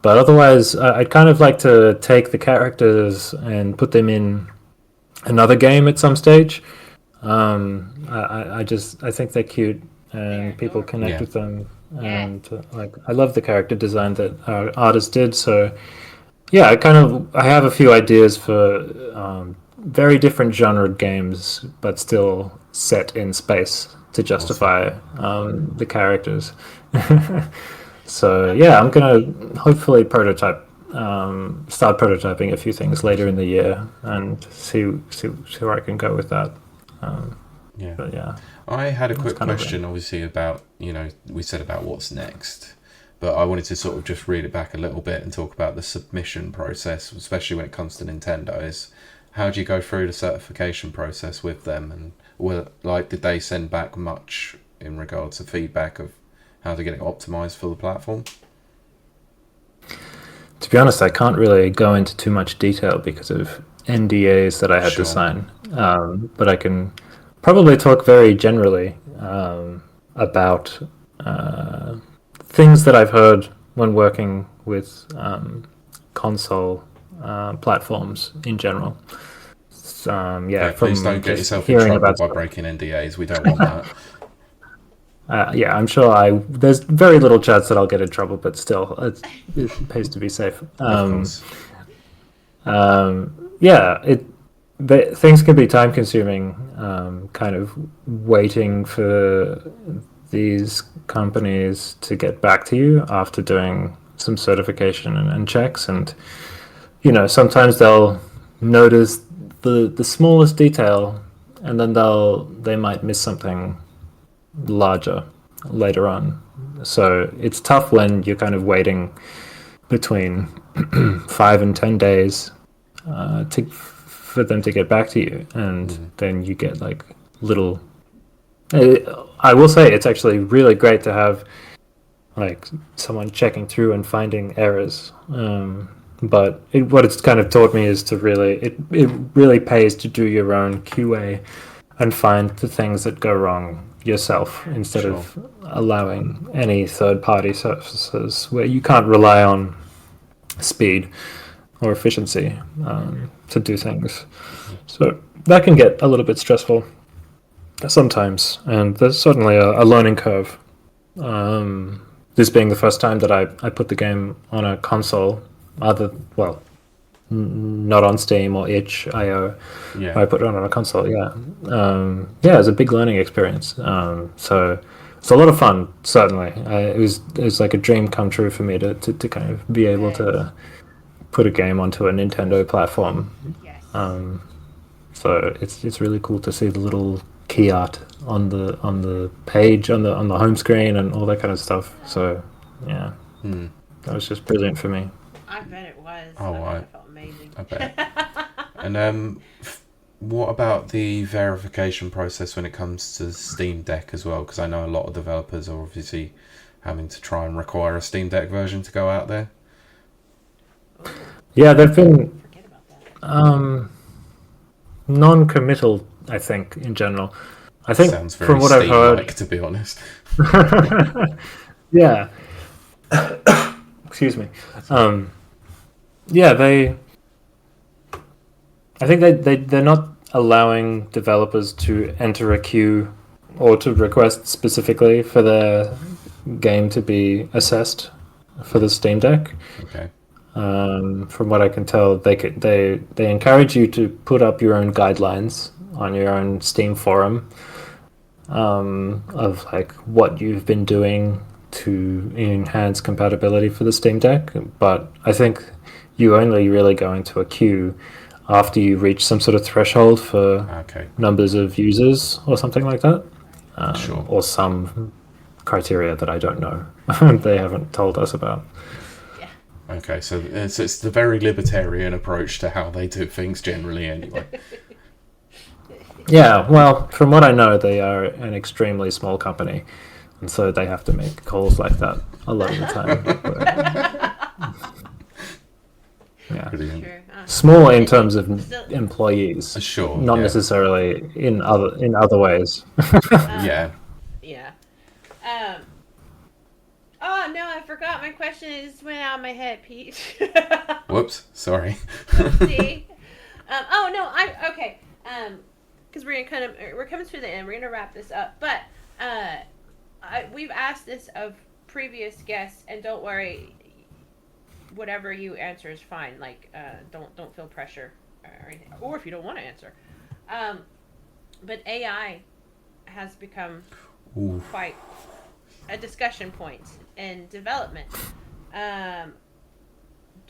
But otherwise, I'd kind of like to take the characters and put them in another game at some stage. I think they're cute They're and people adorable. connect Yeah. with them. Yeah. And I love the character design that our artist did. So yeah, I have a few ideas for very different genre games, but still set in space to justify the characters. So yeah, I'm gonna hopefully start prototyping a few things later in the year and see where I can go with that. Yeah. But yeah, I had a quick kind of question, obviously, about, we said about what's next, but I wanted to sort of just read it back a little bit and talk about the submission process, especially when it comes to Nintendo. Is how do you go through the certification process with them, and did they send back much in regards to feedback of how to get it optimized for the platform? to be honest, I can't really go into too much detail because of NDAs that I had Sure. to sign. But I can probably talk very generally about things that I've heard when working with console platforms in general. Yeah, Okay, please from don't get just yourself in hearing trouble about by stuff. breaking NDAs. We don't want that. Yeah, I'm sure there's very little chance that I'll get in trouble, but still, it pays to be safe. Of course. Yeah, things can be time consuming, kind of waiting for these companies to get back to you after doing some certification and checks. And, sometimes they'll notice the smallest detail and then they might miss something larger later on. So it's tough when you're kind of waiting between 5 and 10 days for them to get back to you, and then you get like little. I will say it's actually really great to have like someone checking through and finding errors. But what it's kind of taught me is to it really pays to do your own QA and find the things that go wrong yourself instead Sure. of allowing any third party services where you can't rely on speed or efficiency to do things. So that can get a little bit stressful sometimes, and there's certainly a learning curve. This being the first time that I put the game on a console, not on Steam or itch.io. Yeah. I put it on a console. Yeah, yeah, it was a big learning experience. So it's a lot of fun. Certainly, it was like a dream come true for me to kind of be able to put a game onto a Nintendo platform. Yes. So it's really cool to see the little key art on the page on the home screen and all that kind of stuff. So yeah, that was just brilliant for me. I bet it was. Oh, I I- felt amazing. I bet. And what about the verification process when it comes to Steam Deck as well? Because I know a lot of developers are obviously having to try and require a Steam Deck version to go out there. Yeah, they've been Forget about that. non-committal, I think, in general. I think Sounds very from what I've heard, Steam-like, to be honest. yeah. Excuse me. Yeah, I think they're not allowing developers to enter a queue or to request specifically for their game to be assessed for the Steam Deck. Okay. From what I can tell, they encourage you to put up your own guidelines on your own Steam forum of like what you've been doing to enhance compatibility for the Steam Deck. But I think you only really go into a queue after you reach some sort of threshold for Okay. numbers of users or something like that, Sure. or some criteria that I don't know. They haven't told us about. Okay, so it's the very libertarian approach to how they do things generally anyway. Yeah, well, from what I know, they are an extremely small company. and so they have to make calls like that a lot of the time. But, yeah, Brilliant. Sure. small in terms of employees, Sure. not yeah. necessarily in other ways. Yeah. Yeah. Oh no, I forgot my question. It just went out of my head, Pete. Whoops. Sorry. See? Oh no, okay. Because we're coming to the end. We're gonna wrap this up, but we've asked this of previous guests, and don't worry, whatever you answer is fine. Like, don't feel pressure or anything, or if you don't want to answer. But AI has become Ooh. quite a discussion point in development.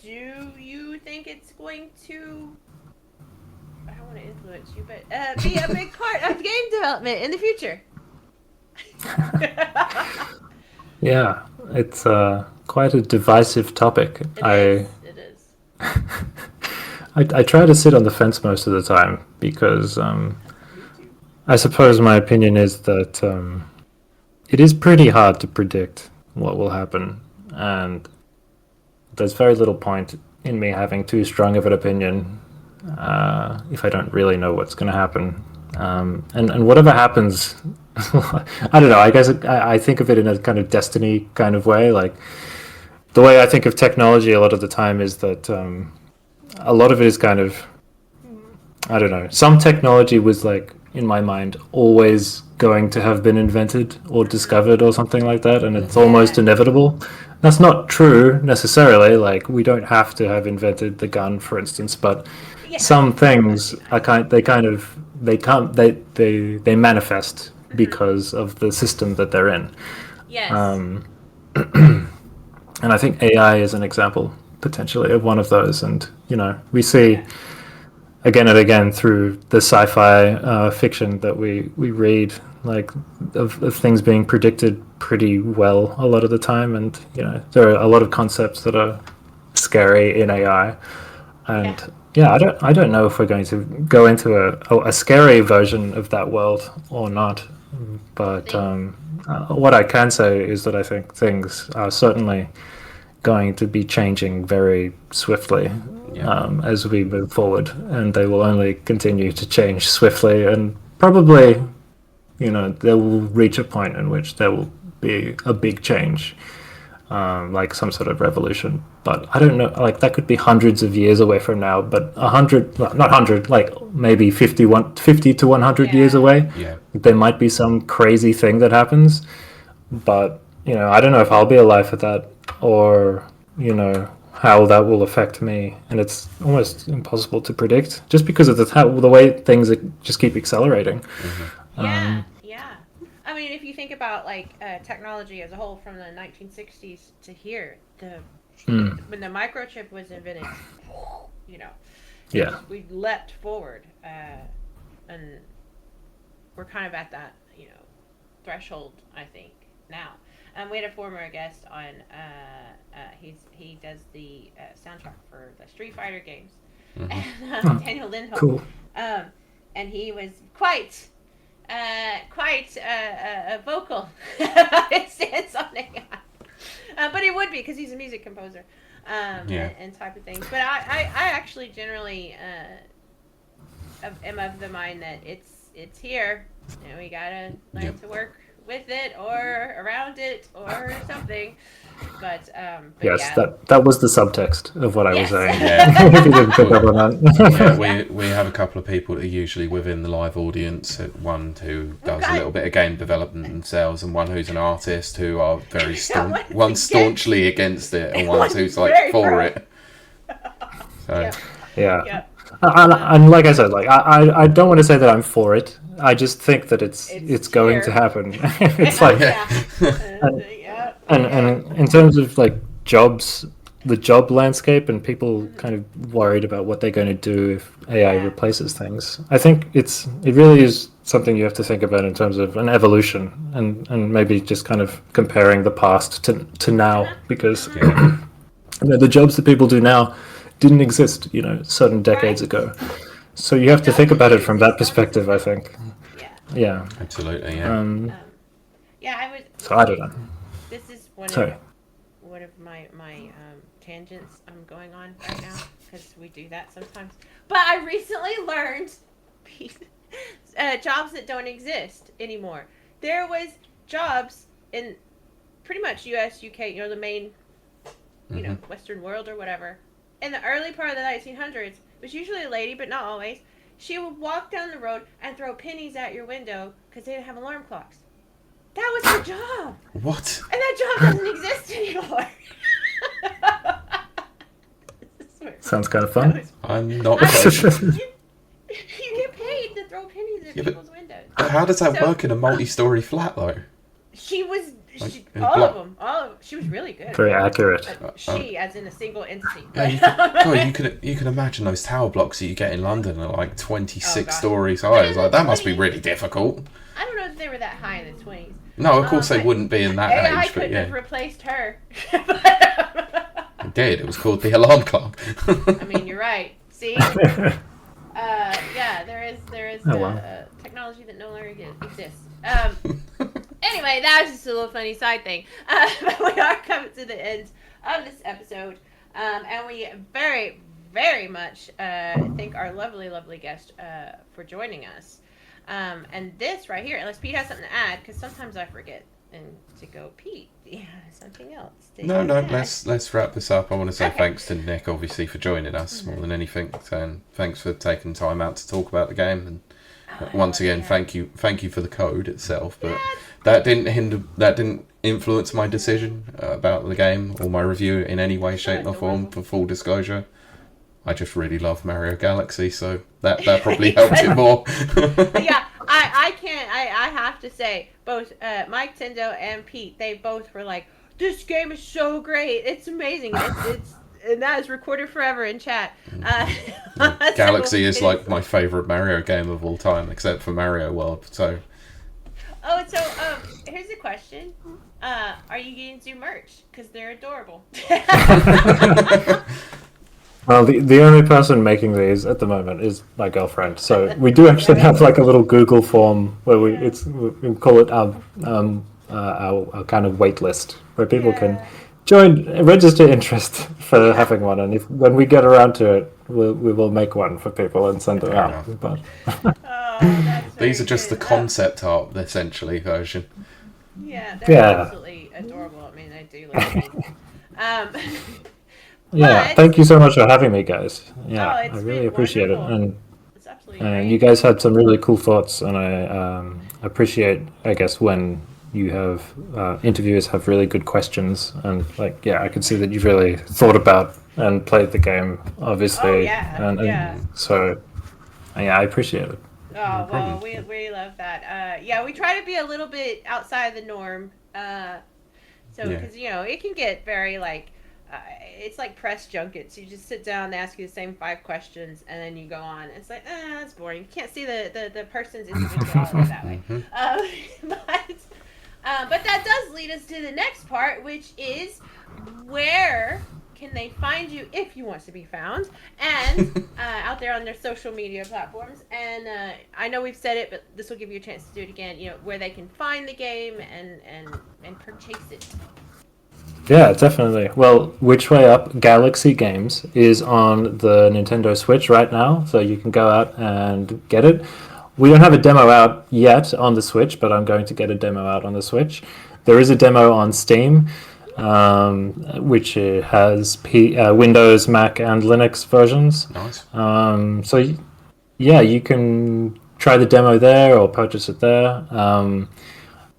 Do you think it's going to, I don't want to influence you, but be a big part of game development in the future? Yeah, it's quite a divisive topic. It is. I try to sit on the fence most of the time because I suppose my opinion is that it is pretty hard to predict what will happen, and there's very little point in me having too strong of an opinion if I don't really know what's going to happen. And whatever happens, I don't know. I guess I think of it in a kind of destiny kind of way. Like the way I think of technology a lot of the time is that a lot of it is kind of, I don't know. Some technology was like, in my mind, always going to have been invented or discovered or something like that, and it's almost inevitable. That's not true necessarily. Like we don't have to have invented the gun, for instance, but some things are they manifest because of the system that they're in. Yes. And I think AI is an example potentially of one of those. And we see again and again through the sci-fi fiction that we read, like of things being predicted pretty well a lot of the time. And there are a lot of concepts that are scary in AI. And I don't know if we're going to go into a scary version of that world or not. But what I can say is that I think things are certainly going to be changing very swiftly as we move forward, and they will only continue to change swiftly, and probably they will reach a point in which there will be a big change, like some sort of revolution. But I don't know, like that could be hundreds of years away from now, but 100, not 100, like maybe 50 to 100 years away. There might be some crazy thing that happens, but I don't know if I'll be alive for that, or how that will affect me. And it's almost impossible to predict just because of the way things just keep accelerating. Yeah. I mean, if you think about like technology as a whole from the 1960s to here, when the microchip was invented, we leapt forward, and we're kind of at that threshold, I think, now. We had a former guest on. He does the soundtrack for the Street Fighter games, and Daniel Lindholm. Cool. And he was quite vocal about his stance on AI. But he would be, because he's a music composer, and type of things. But I actually generally am of the mind that it's here, and we gotta learn to work with it or around it or something. But yes, that was the subtext of what I was saying. Yeah. If you didn't pick up on that. we have a couple of people that are usually within the live audience. One who does a little bit of game development themselves, and one who's an artist, who are very one staunchly against it, and one who's like for it. So yeah. And like I said, like I don't want to say that I'm for it. I just think that it's going to happen. It's like and in terms of like jobs, the job landscape, and people kind of worried about what they're going to do if AI replaces things. I think it really is something you have to think about in terms of an evolution, and maybe just kind of comparing the past to now, because the jobs that people do now didn't exist, certain decades ago. So you have to think about it from that perspective, I think. Yeah. Absolutely, Yeah, I was. So I don't know. This is Sorry. one of my tangents I'm going on right now because we do that sometimes. But I recently learned jobs that don't exist anymore. There was jobs in pretty much U.S., UK, the main, Western world or whatever. In the early part of the 1900s, it was usually a lady, but not always. She would walk down the road and throw pennies at your window because they didn't have alarm clocks. That was her job. What? And that job doesn't exist anymore. Sounds kind of fun. I'm not. You get paid to throw pennies at people's windows. How does that work in a multi-story flat, though? She was Like, all of them. She was really good. Very accurate. She, as in a single entity. Yeah, you can imagine those tower blocks that you get in London are like 26 stories high. It's like, that must be really difficult. I don't know if they were that high in the 20s. No, of course they wouldn't be in that AI age, but couldn't yeah. have replaced her. It did. It was called the alarm clock. I mean, you're right. See? Yeah, there is technology that no longer exists. Anyway, that was just a little funny side thing. But we are coming to the end of this episode. And we very, very much thank our lovely, lovely guest for joining us. And this right here, unless Pete has something to add, because sometimes I forget and to go, Pete, yeah, something else. No, let's wrap this up. I want to say thanks to Nick, obviously, for joining us more than anything. And thanks for taking time out to talk about the game. And once again, thank you for the code itself. But that didn't influence my decision about the game or my review in any way, shape, or form. For full disclosure, I just really love Mario Galaxy, so that probably helped it more. Yeah, I have to say, both Mike Tendo and Pete, they both were like, this game is so great, it's amazing, and that is recorded forever in chat. Galaxy is like my favourite Mario game of all time, except for Mario World, so... Here's a question. Are you getting to do merch? Because they're adorable. Well, the only person making these at the moment is my girlfriend. So we do actually have like a little Google form where we call it our kind of wait list where people can register interest for having one, and when we get around to it, we will make one for people and send it out. But these are just the concept art, essentially, version. Yeah, they're absolutely adorable. I mean, I do love them. Yeah, thank you so much for having me, guys. Yeah, I it's really been appreciate wonderful. it, and It's absolutely great. you guys had some really cool thoughts, and I appreciate, I guess, when you have interviewers have really good questions, and I could see that you've really thought about and played the game, obviously. So I appreciate it. Oh, well, we love that. We try to be a little bit outside the norm. Because, it can get very, it's like press junkets. You just sit down and ask you the same 5 questions, and then you go on. It's like, that's boring. You can't see the person's individuality that way. But that does lead us to the next part, which is where can they find you if you want to be found, and out there on their social media platforms. And I know we've said it, but this will give you a chance to do it again. Where they can find the game and purchase it. Yeah, definitely. Well, Which Way Up Galaxy Games is on the Nintendo Switch right now, so you can go out and get it. We don't have a demo out yet on the Switch, but I'm going to get a demo out on the Switch. There is a demo on Steam, which has Windows, Mac, and Linux versions. Nice. You can try the demo there or purchase it there.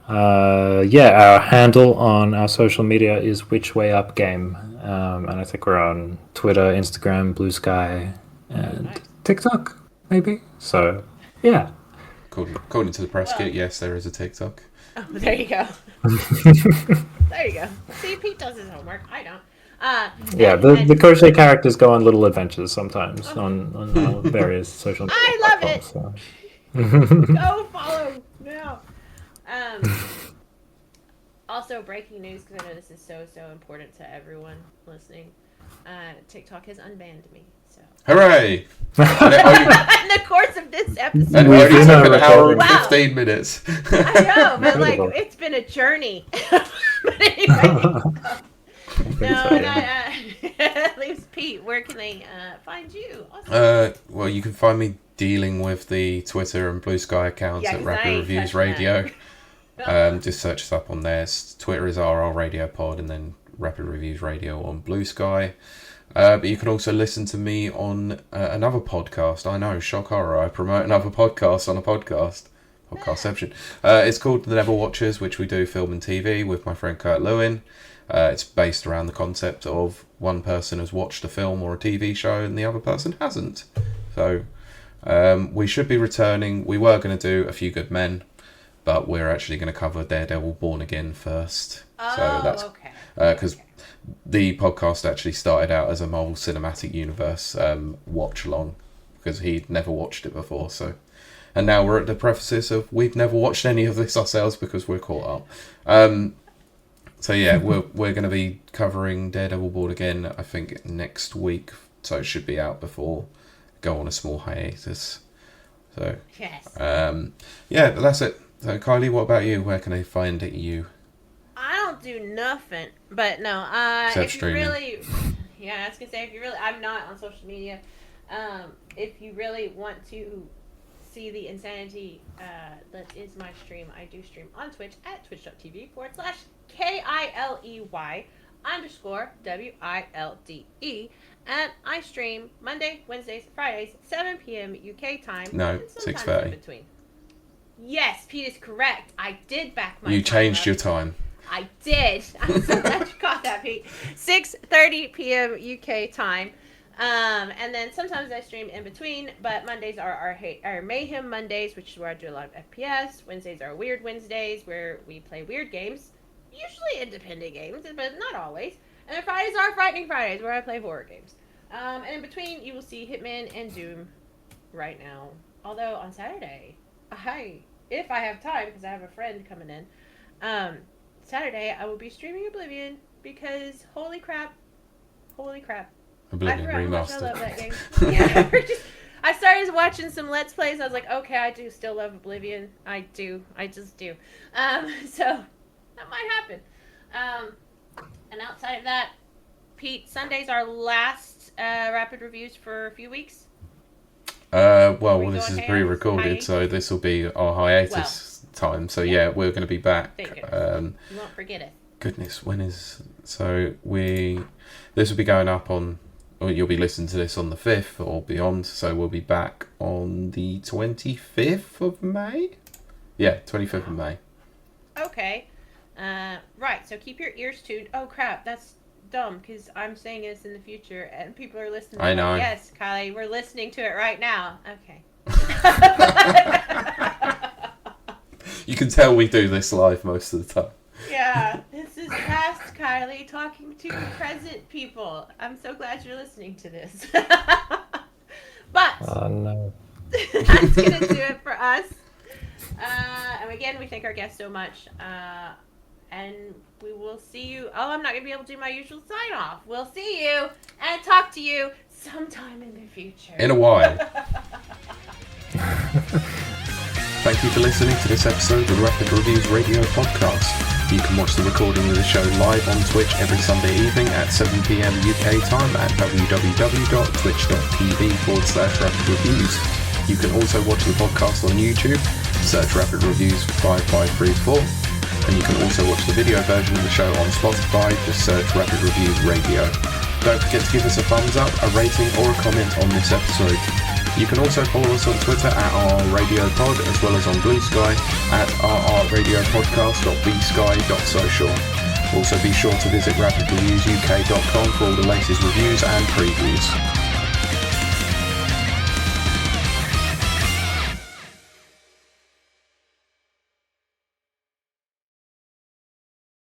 Our handle on our social media is Which Way Up Game, and I think we're on Twitter, Instagram, Blue Sky, and TikTok, maybe. So, yeah. According to the press kit, yes, there is a TikTok. Oh, there you go. There you go. See, Pete does his homework. I don't. The crochet characters go on little adventures sometimes on various social media platforms. I love it. So. Go follow now. Also, breaking news, because I know this is so important to everyone listening. TikTok has unbanned me. So. Hooray! In the course of this episode. And it only We've took been an hour and Wow. 15 minutes. I know, but like Incredible. it's been a journey. But anyway, no, and leaves Pete. Where can they find you? Awesome. Well, you can find me dealing with the Twitter and Blue Sky accounts Yeah, at 'cause I Rapid ain't Reviews touching Radio. that. Just search us up on there. Twitter is RR Radio Pod, and then Rapid Reviews Radio on Blue Sky. But you can also listen to me on another podcast. I know, shock horror. I promote another podcast on a podcastception. It's called The Never Watchers, which we do film and TV with my friend Kurt Lewin. It's based around the concept of one person has watched a film or a TV show and the other person hasn't. So we should be returning. We were going to do A Few Good Men, but we're actually going to cover Daredevil Born Again first. So that's okay. because the podcast actually started out as a Marvel Cinematic Universe watch along, because he'd never watched it before. So, and now we're at the prefaces of we've never watched any of this ourselves because we're caught up. So yeah, we're going to be covering Daredevil Born Again, I think, next week. So it should be out before go on a small hiatus. So Yes. yeah, but that's it. So Kylie, what about you? Where can I find you? I don't do nothing, but no. Except If you streaming. really, yeah, I was gonna say if you really, I'm not on social media. If you really want to see the insanity that is my stream, I do stream on Twitch at twitch.tv/KILEY_WILDE, and I stream Monday, Wednesdays, Fridays, 7 p.m. UK time. No, and sometimes 6:30. in between. Yes, Pete is correct. I did back my. You time changed up. your time. I did. I'm so glad you caught that, Pete. 6:30 p.m. UK time. And then sometimes I stream in between, but Mondays are our Mayhem Mondays, which is where I do a lot of FPS. Wednesdays are Weird Wednesdays, where we play weird games, usually independent games, but not always. And then Fridays are Frightening Fridays, where I play horror games. And in between, you will see Hitman and Doom right now. Although on Saturday, if I have time, because I have a friend coming in, Saturday I will be streaming Oblivion, because holy crap. Oblivion I forgot how much I Remastered. love that game. Yeah, I started watching some Let's Plays. I was like, okay, I do still love Oblivion. I do. I just do. So that might happen. And outside of that, Pete, Sunday's our last rapid reviews for a few weeks. Well, we this going is pre-recorded, hiatus? so this will be our hiatus time. So yeah, we're going to be back. Thank goodness. You won't forget it. Goodness, when is this will be going up on, or you'll be listening to this on the 5th or beyond. So we'll be back on the 25th of May. Yeah, 25th of May. Okay. Right, so keep your ears tuned. Oh crap, that's dumb, because I'm saying this in the future and people are listening. I know. Like, yes, Kylie, we're listening to it right now. Okay. You can tell we do this live most of the time. Yeah, this is past Kylie talking to present people. I'm so glad you're listening to this. But Oh no. that's going to do it for us. And again, we thank our guests so much. And we will see you. Oh, I'm not going to be able to do my usual sign off. We'll see you and talk to you sometime in the future. In a while. Thank you for listening to this episode of the Rapid Reviews Radio Podcast. You can watch the recording of the show live on Twitch every Sunday evening at 7 p.m. UK time at www.twitch.tv/Rapid Reviews. You can also watch the podcast on YouTube, search Rapid Reviews 5534, and you can also watch the video version of the show on Spotify, just search Rapid Reviews Radio. Don't forget to give us a thumbs up, a rating, or a comment on this episode. You can also follow us on Twitter at RRRadioPod, as well as on Blue Sky at rrradiopodcast.bsky.social. Also be sure to visit rapidreviewsuk.com for all the latest reviews and previews.